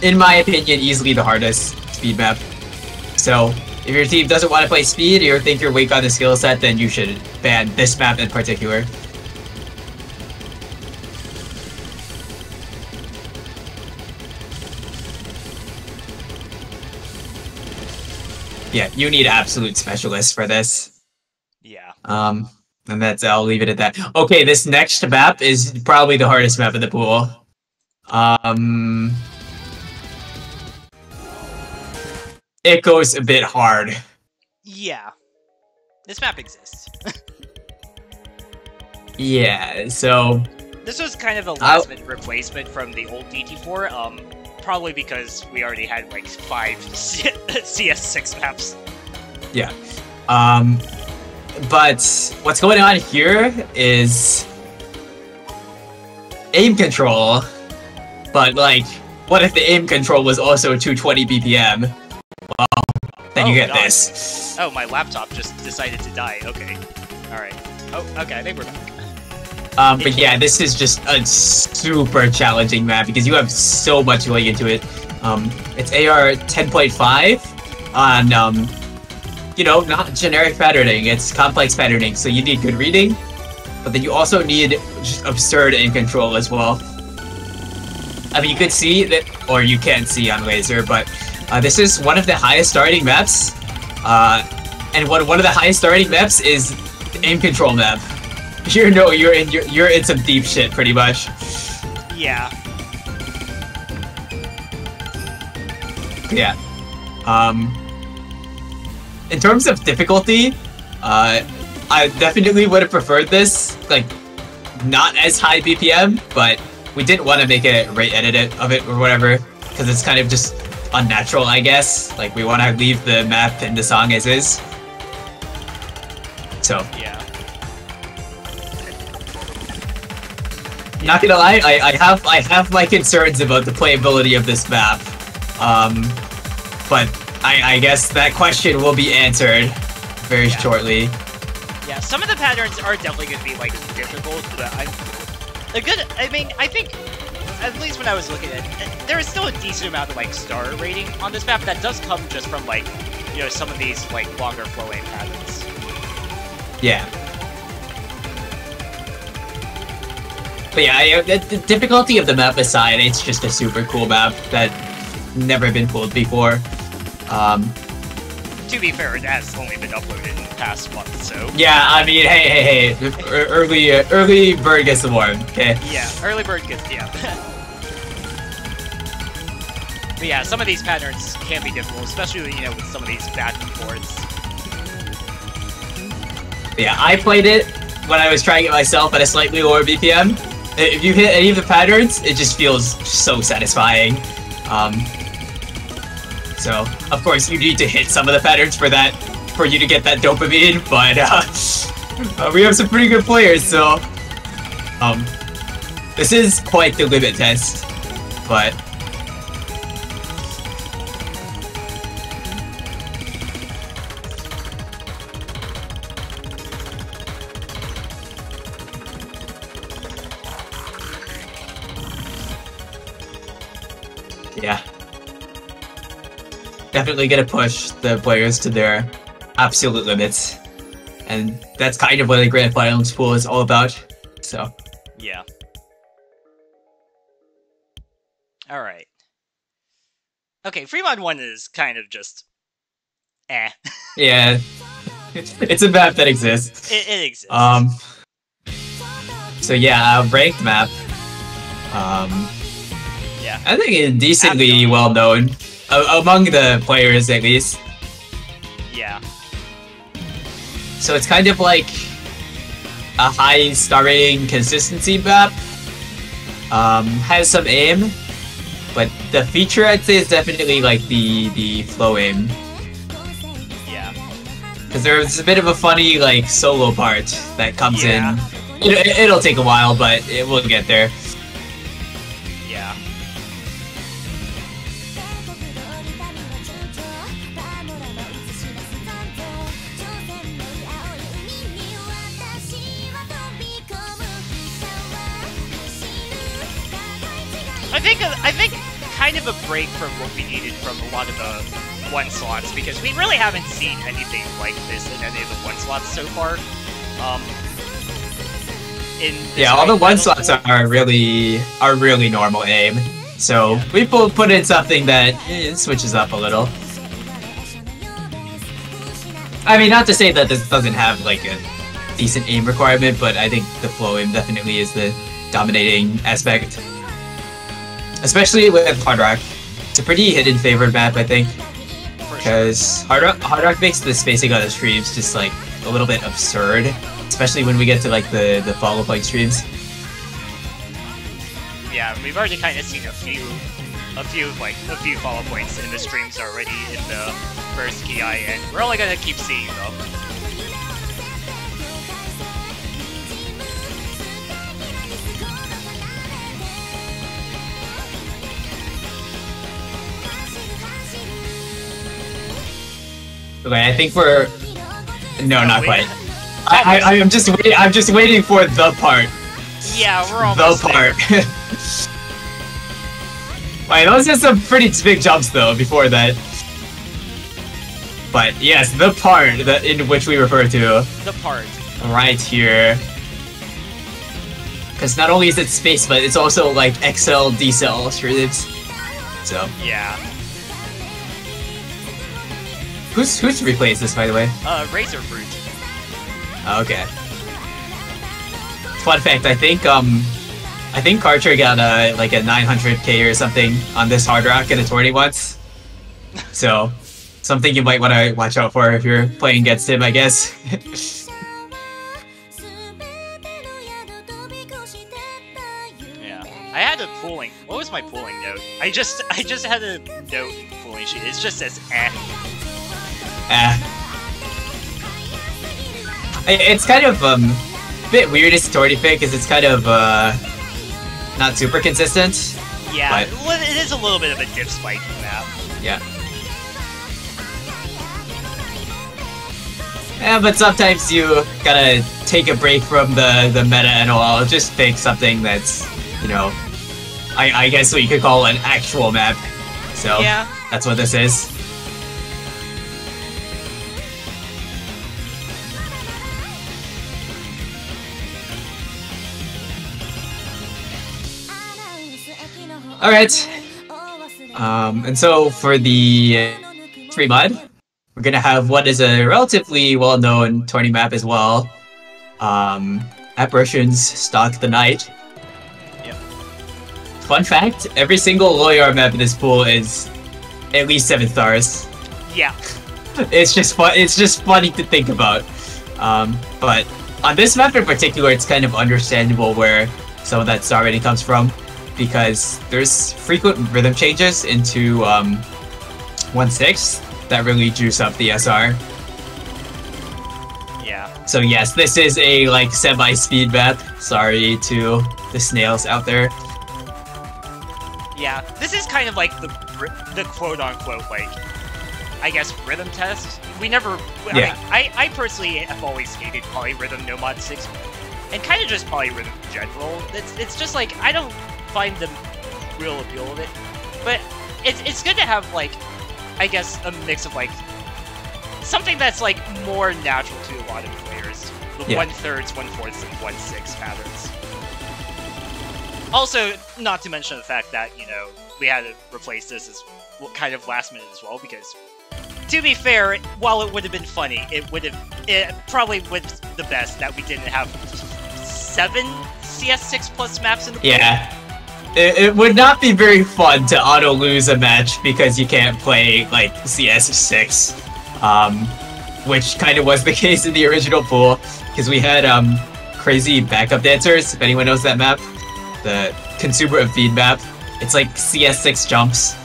A: In my opinion, easily the hardest speed map. So, if your team doesn't want to play speed or think you're weak on the skill set, then you should ban this map in particular. Yeah, you need absolute specialists for this.
B: Yeah.
A: And I'll leave it at that. Okay, this next map is probably the hardest map in the pool. It goes a bit hard.
B: Yeah. This map exists.
A: Yeah, so...
B: This was kind of a last-minute replacement from the old DT4, probably because we already had, like, 5 CS6 maps.
A: Yeah. But what's going on here is... aim control. But, like, what if the aim control was also 220 BPM? Well, then you get this.
B: Oh, my laptop just decided to die. Okay. Alright. Oh, okay, I think we're back.
A: But yeah, this is just a super challenging map because you have so much going into it. It's AR 10.5 on, you know, not generic patterning, it's complex patterning, so you need good reading, but then you also need just absurd aim control as well. I mean, you could see that, or you can't see on laser, but this is one of the highest starting maps, and one of the highest starting maps is the aim control map. you're in some deep shit pretty much.
B: Yeah.
A: Yeah. In terms of difficulty, I definitely would have preferred this, like, not as high BPM, but we didn't want to make a rate edit of it or whatever, because it's kind of just unnatural, I guess. Like, we want to leave the map and the song as is. So.
B: Yeah.
A: Not gonna lie, I have my concerns about the playability of this map. But I guess that question will be answered very shortly.
B: Yeah, some of the patterns are definitely going to be, like, difficult, but I think, at least when I was looking at it, there is still a decent amount of, like, star rating on this map that does come just from, like, you know, some of these, like, longer flowing patterns.
A: Yeah. But yeah, the difficulty of the map aside, it's just a super cool map that never been pulled before.
B: To be fair, it has only been uploaded in the past month, so...
A: Yeah, I mean, hey. Early bird gets the worm, okay?
B: Yeah, early bird gets, yeah. But yeah, some of these patterns can be difficult, especially, you know, with some of these back and forths.
A: Yeah, I played it when I was trying it myself at a slightly lower BPM. If you hit any of the patterns, it just feels so satisfying. So, of course, you need to hit some of the patterns for you to get that dopamine, but we have some pretty good players, so this is quite the limit test, but yeah. Definitely gonna push the players to their absolute limits. And that's kind of what the Grand Finals pool is all about. So.
B: Yeah. Alright. Okay, Fremont 1 is kind of just... eh.
A: Yeah. It's a map that exists.
B: It exists.
A: So yeah, ranked map.
B: Yeah.
A: I think it's decently well known. Among the players, at least.
B: Yeah.
A: So it's kind of like a high star rating consistency map. Has some aim, but the feature I'd say is definitely like the flow aim.
B: Yeah.
A: Because there's a bit of a funny like solo part that comes
B: Yeah.
A: in. It'll take a while, but it will get there.
B: Yeah. I think kind of a break from what we needed from a lot of the one slots, because we really haven't seen anything like this in any of the one slots so far.
A: Yeah, all the one slots are really normal aim. So we put in something that switches up a little. I mean, not to say that this doesn't have like a decent aim requirement, but I think the flow aim definitely is the dominating aspect. Especially with Hard Rock. It's a pretty hidden favored map, I think. Because Hard Rock makes the spacing on the streams just like a little bit absurd. Especially when we get to like the follow point streams.
B: Yeah, we've already kind of seen a few follow points in the streams already in the first KI, and we're only gonna keep seeing them.
A: Okay, I think we're... No, not quite. I'm just waiting for the part.
B: Yeah, we're almost
A: the part. Wait, those are some pretty big jumps though before that. But yes, the part in which we refer to.
B: The part.
A: Right here. Because not only is it space, but it's also like XL, decel streams. So.
B: Yeah.
A: Who's replaced this, by the way?
B: Razor Fruit.
A: Oh, okay. fun fact, I think Karcher got like a 900k or something on this Hard Rock in a tourney once. So something you might want to watch out for if you're playing against him, I guess.
B: Yeah, I had a pooling. What was my pooling note? I just had a note pooling sheet. It just says eh.
A: It's kind of a bit weird as a tourney pick because it's kind of not super consistent.
B: Yeah,
A: but
B: it is a little bit of a dip spike map.
A: Yeah. Yeah, but sometimes you gotta take a break from the meta and all. Just pick something that's, you know, I guess what you could call an actual map. So
B: yeah,
A: that's what this is. All right. And so for the free mud, we're gonna have what is a relatively well-known tourney map as well. Apparitions Stalk the Night.
B: Yep.
A: Fun fact: every single Loyar map in this pool is at least 7 stars.
B: Yeah.
A: It's just fun. It's just funny to think about. But on this map in particular, it's kind of understandable where some of that star rating comes from, because there's frequent rhythm changes into 1/6 that really juice up the SR.
B: Yeah.
A: So yes, this is a like semi-speed map. Sorry to the snails out there.
B: Yeah, this is kind of like the quote-unquote, like, I guess, rhythm test. We never...
A: Yeah.
B: I personally have always hated polyrhythm no mod 6, and kind of just polyrhythm in general. It's just like, I don't find the real appeal of it. But it's good to have, like, I guess, a mix of, like, something that's, like, more natural to a lot of players. The 1/3, 1/4, and 1/6 patterns. Also, not to mention the fact that, you know, we had to replace this as kind of last minute as well, because, to be fair, while it would have been funny, it probably was the best that we didn't have 7 CS6 plus maps in the pool.
A: Yeah. It would not be very fun to auto-lose a match because you can't play, like, CS6. Which kind of was the case in the original pool, because we had, crazy backup dancers, if anyone knows that map. The consumer of feed map. It's like CS6 jumps.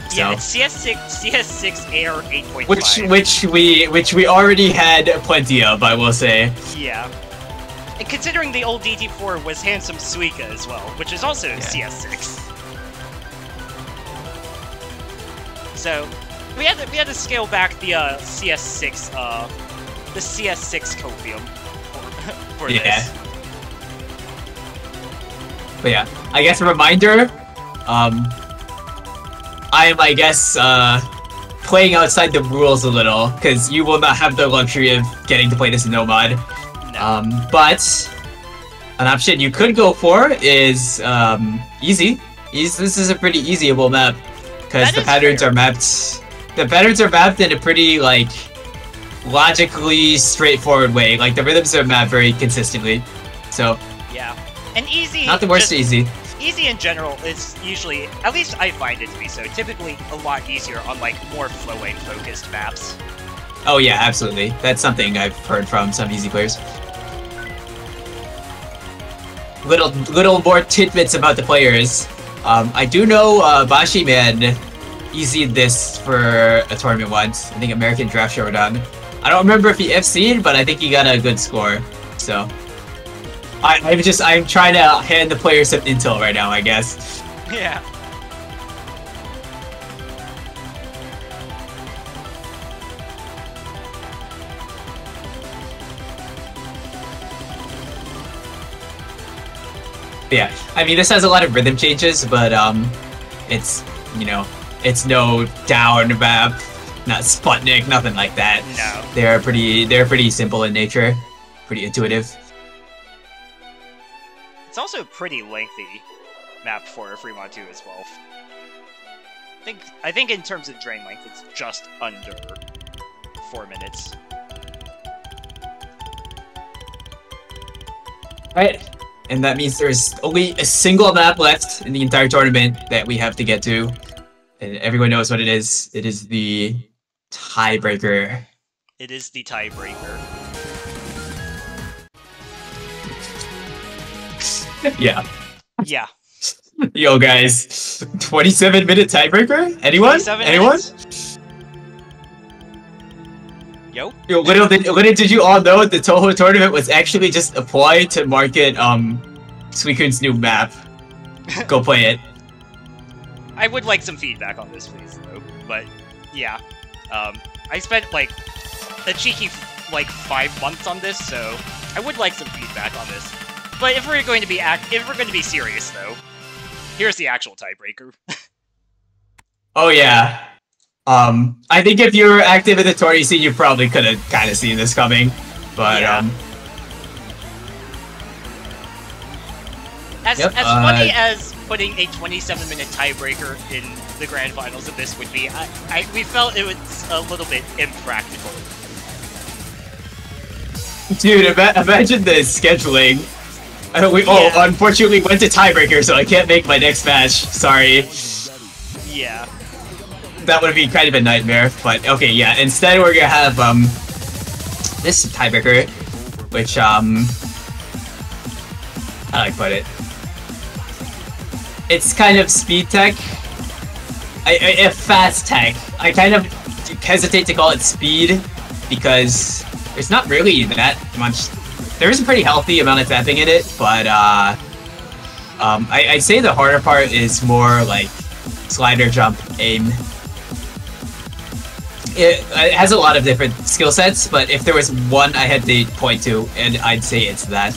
A: So.
B: Yeah, it's CS6 AR 8.5.
A: Which we already had plenty of, I will say.
B: Yeah. And considering the old DT4 was Handsome Suika as well, which is also CS6. So we had to scale back the CS6 copium for this.
A: But yeah, I guess a reminder, I am, I guess, playing outside the rules a little, because you will not have the luxury of getting to play this in no mod.
B: No.
A: But an option you could go for is easy. This is a pretty easyable map, because the patterns are mapped. The patterns are mapped in a pretty, like, logically straightforward way. Like, the rhythms are mapped very consistently. So
B: yeah, and easy.
A: Not the worst easy.
B: Easy in general is usually, at least I find it to be so, typically a lot easier on, like, more flowing focused maps.
A: Oh yeah, absolutely. That's something I've heard from some easy players. Little more tidbits about the players. I do know Bashi Man easied this for a tournament once. I think American Draft Showdown. I don't remember if he FC'd, but I think he got a good score. So I'm trying to hand the players some intel right now, I guess.
B: Yeah.
A: Yeah, I mean, this has a lot of rhythm changes, but it's, you know, it's no down map, not Sputnik, nothing like that.
B: No.
A: They're pretty simple in nature, pretty intuitive.
B: It's also a pretty lengthy map for Fremont 2 as well. I think in terms of drain length, it's just under 4 minutes.
A: Alright, and that means there's only a single map left in the entire tournament that we have to get to. And everyone knows what it is. It is the tiebreaker.
B: It is the tiebreaker.
A: Yeah.
B: Yeah.
A: Yo, guys. 27-minute tiebreaker? Anyone? Anyone?
B: Minutes? Yo,
A: little did you all know the Touhou Tournament was actually just a ploy to market Suikun's new map. Go play it.
B: I would like some feedback on this, please, though. But yeah, I spent like a cheeky 5 months on this, so I would like some feedback on this. But if we're going to be serious, though, here's the actual tiebreaker.
A: Oh yeah. I think if you were active in the tourney scene, you probably could have kind of seen this coming. But
B: yeah. As funny as putting a 27-minute tiebreaker in the grand finals of this would be, we felt it was a little bit impractical.
A: Dude, imagine the scheduling. Unfortunately went to tiebreaker, so I can't make my next match. Sorry.
B: Yeah.
A: That would be kind of a nightmare, but okay, yeah. Instead, we're gonna have this tiebreaker, which how do I put it? It's kind of speed tech, fast tech. I kind of hesitate to call it speed because there's not really that much. There is a pretty healthy amount of tapping in it, but I'd say the harder part is more like slider, jump, aim. It has a lot of different skill sets, but if there was one I had to point to, and I'd say it's that.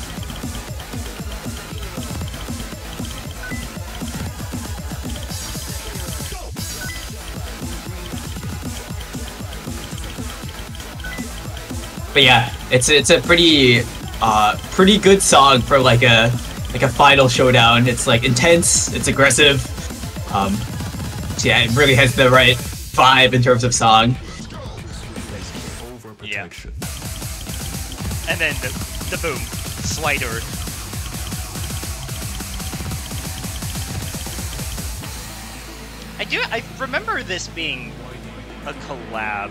A: But yeah, it's a pretty good song for like a final showdown. It's like intense, it's aggressive. So yeah, it really has the right vibe in terms of song.
B: Yeah. And then the boom slider. I remember this being a collab.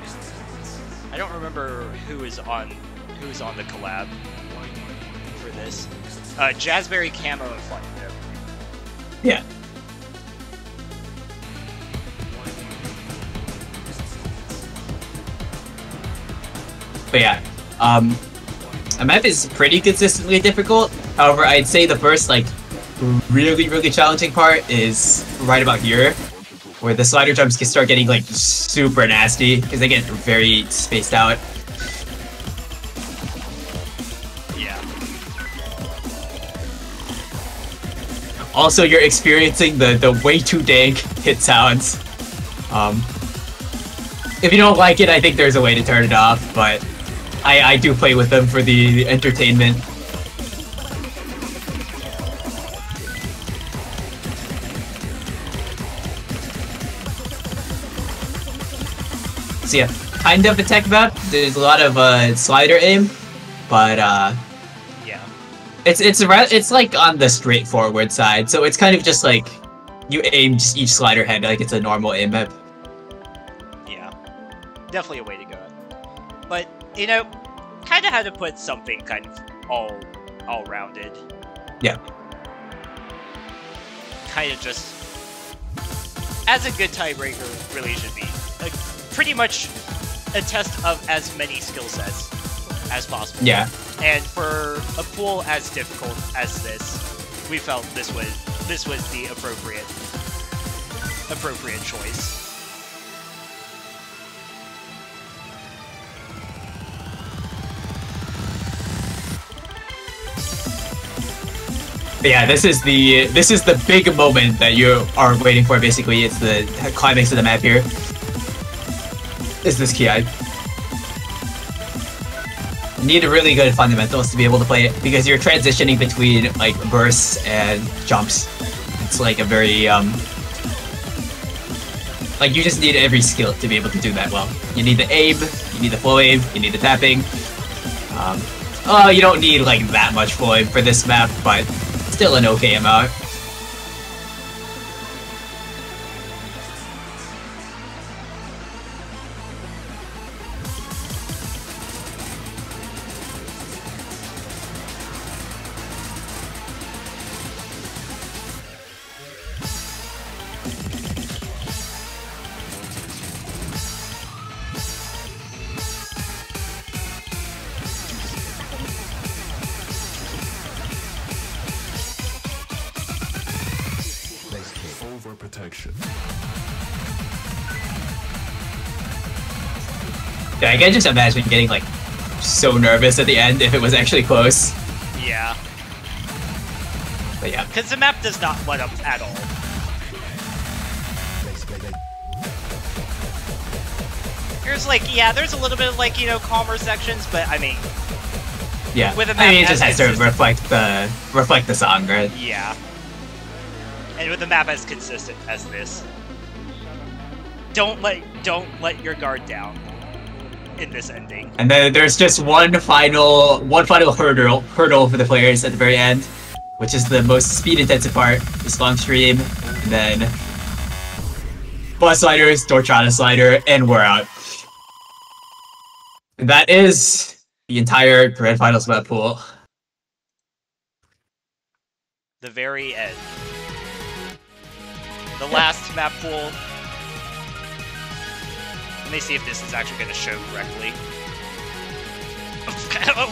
B: I don't remember who is on the collab for this. Jazzberry Camo and Flight.
A: Yeah. But yeah, a map is pretty consistently difficult. However, I'd say the first like really challenging part is right about here, where the slider jumps can start getting like super nasty because they get very spaced out.
B: Yeah.
A: Also, you're experiencing the way too dank hit sounds. If you don't like it, I think there's a way to turn it off, but I do play with them for the entertainment. So yeah, kind of a tech map. There's a lot of slider aim, but
B: yeah,
A: it's like on the straightforward side. So it's kind of just like you aim just each slider head like it's a normal aim map.
B: Yeah, definitely a way to go. But you know, kind of had to put something kind of all rounded.
A: Yeah.
B: Kind of just as a good tiebreaker really should be. Like, pretty much a test of as many skill sets as possible.
A: Yeah.
B: And for a pool as difficult as this, we felt this was the appropriate choice.
A: But yeah, this is the big moment that you are waiting for. Basically, it's the climax of the map here. Is this Ki? You need really good fundamentals to be able to play it because you're transitioning between like bursts and jumps. It's like a very like you just need every skill to be able to do that well. You need the aim, you need the flow aim, you need the tapping. You don't need like that much flow aim for this map, but still an okay amount.
C: Protection.
A: Yeah, I can just imagine getting like so nervous at the end if it was actually close.
B: Yeah.
A: But yeah.
B: Because the map does not let up at all. There's like, yeah, there's a little bit of like, you know, calmer sections, but I mean,
A: yeah.
B: With a map
A: I mean, it just has to reflect the song, right?
B: Yeah. And with a map as consistent as this, don't let your guard down in this ending.
A: And then there's just one final hurdle for the players at the very end, which is the most speed-intensive part. This long stream, and then bus sliders, Dorchata slider, and we're out. And that is the entire Grand Finals Mappool.
B: The very end. The last Mappool. Let me see if this is actually going to show correctly.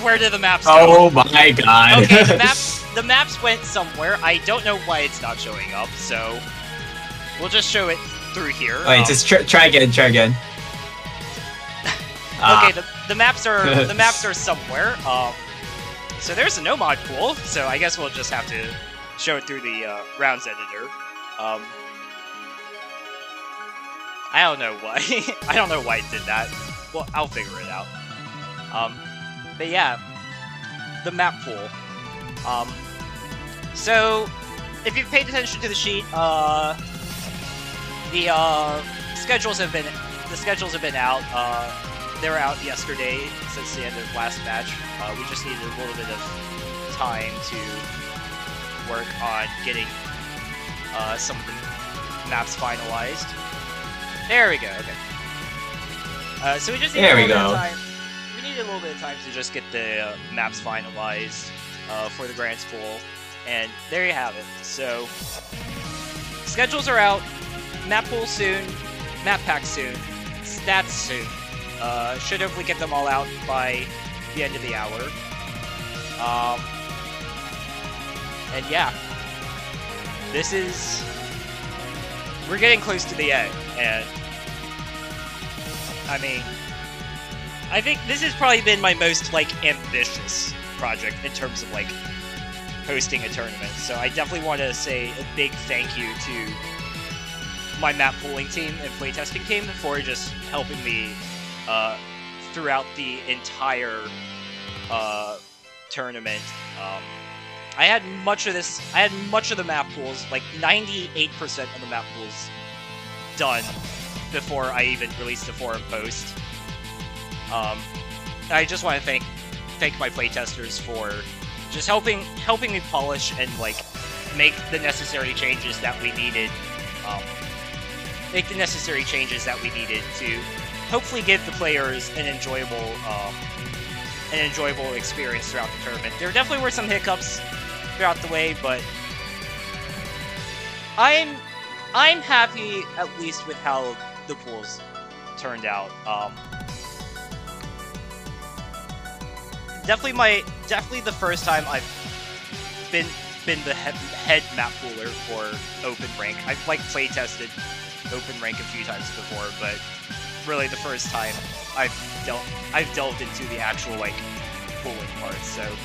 B: Where did the maps go?
A: Oh my god.
B: Okay, the maps went somewhere. I don't know why it's not showing up, so we'll just show it through here.
A: Wait, just try again.
B: Okay, the maps are somewhere. So there's a no mod pool. So I guess we'll just have to show it through the rounds editor. I don't know why. I don't know why it did that. Well, I'll figure it out. But yeah, the map pool. So if you've paid attention to the sheet, the schedules have been out. They were out yesterday since the end of last match. We just needed a little bit of time to work on getting some of the maps finalized. There we go. Okay. So we just need a little bit of time. We need a little bit of time to just get the maps finalized for the Grand Pool, and there you have it. So schedules are out. Map pool soon. Map pack soon. Stats soon. Should hopefully get them all out by the end of the hour. And yeah, we're getting close to the end, and I mean, I think this has probably been my most, like, ambitious project in terms of, like, hosting a tournament. So I definitely want to say a big thank you to my map pooling team and playtesting team for just helping me throughout the entire tournament. I had much of the map pools, like 98% of the map pools done before I even released the forum post. I just want to thank my playtesters for just helping me polish and like make the necessary changes that we needed. To hopefully give the players an enjoyable experience throughout the tournament. There definitely were some hiccups throughout the way, but I'm happy at least with how the pools turned out. Definitely the first time I've been the head map pooler for Open Rank. I've like play tested Open Rank a few times before, but really the first time I've delved into the actual like pooling part. So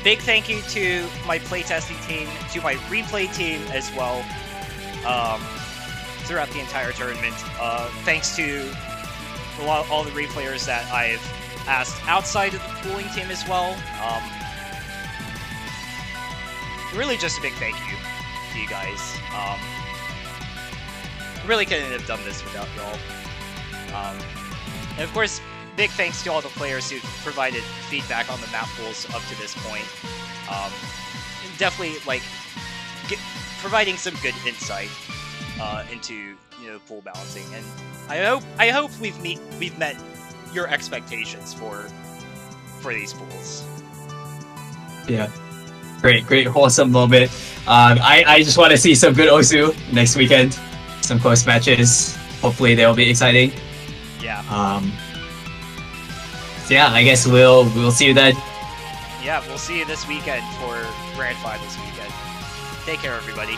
B: big thank you to my playtesting team, to my replay team as well, throughout the entire tournament. Thanks to all the replayers that I've asked outside of the pooling team as well. Really just a big thank you to you guys. Really couldn't have done this without y'all. And of course, big thanks to all the players who provided feedback on the map pools up to this point. definitely like providing some good insight into pool balancing, and I hope we've met your expectations for these pools.
A: Yeah, great wholesome moment. I just want to see some good Osu next weekend, some close matches. Hopefully they'll be exciting.
B: Yeah.
A: So yeah, I guess we'll see you then.
B: Yeah, we'll see you this weekend for Grand 5 this weekend. Take care, everybody.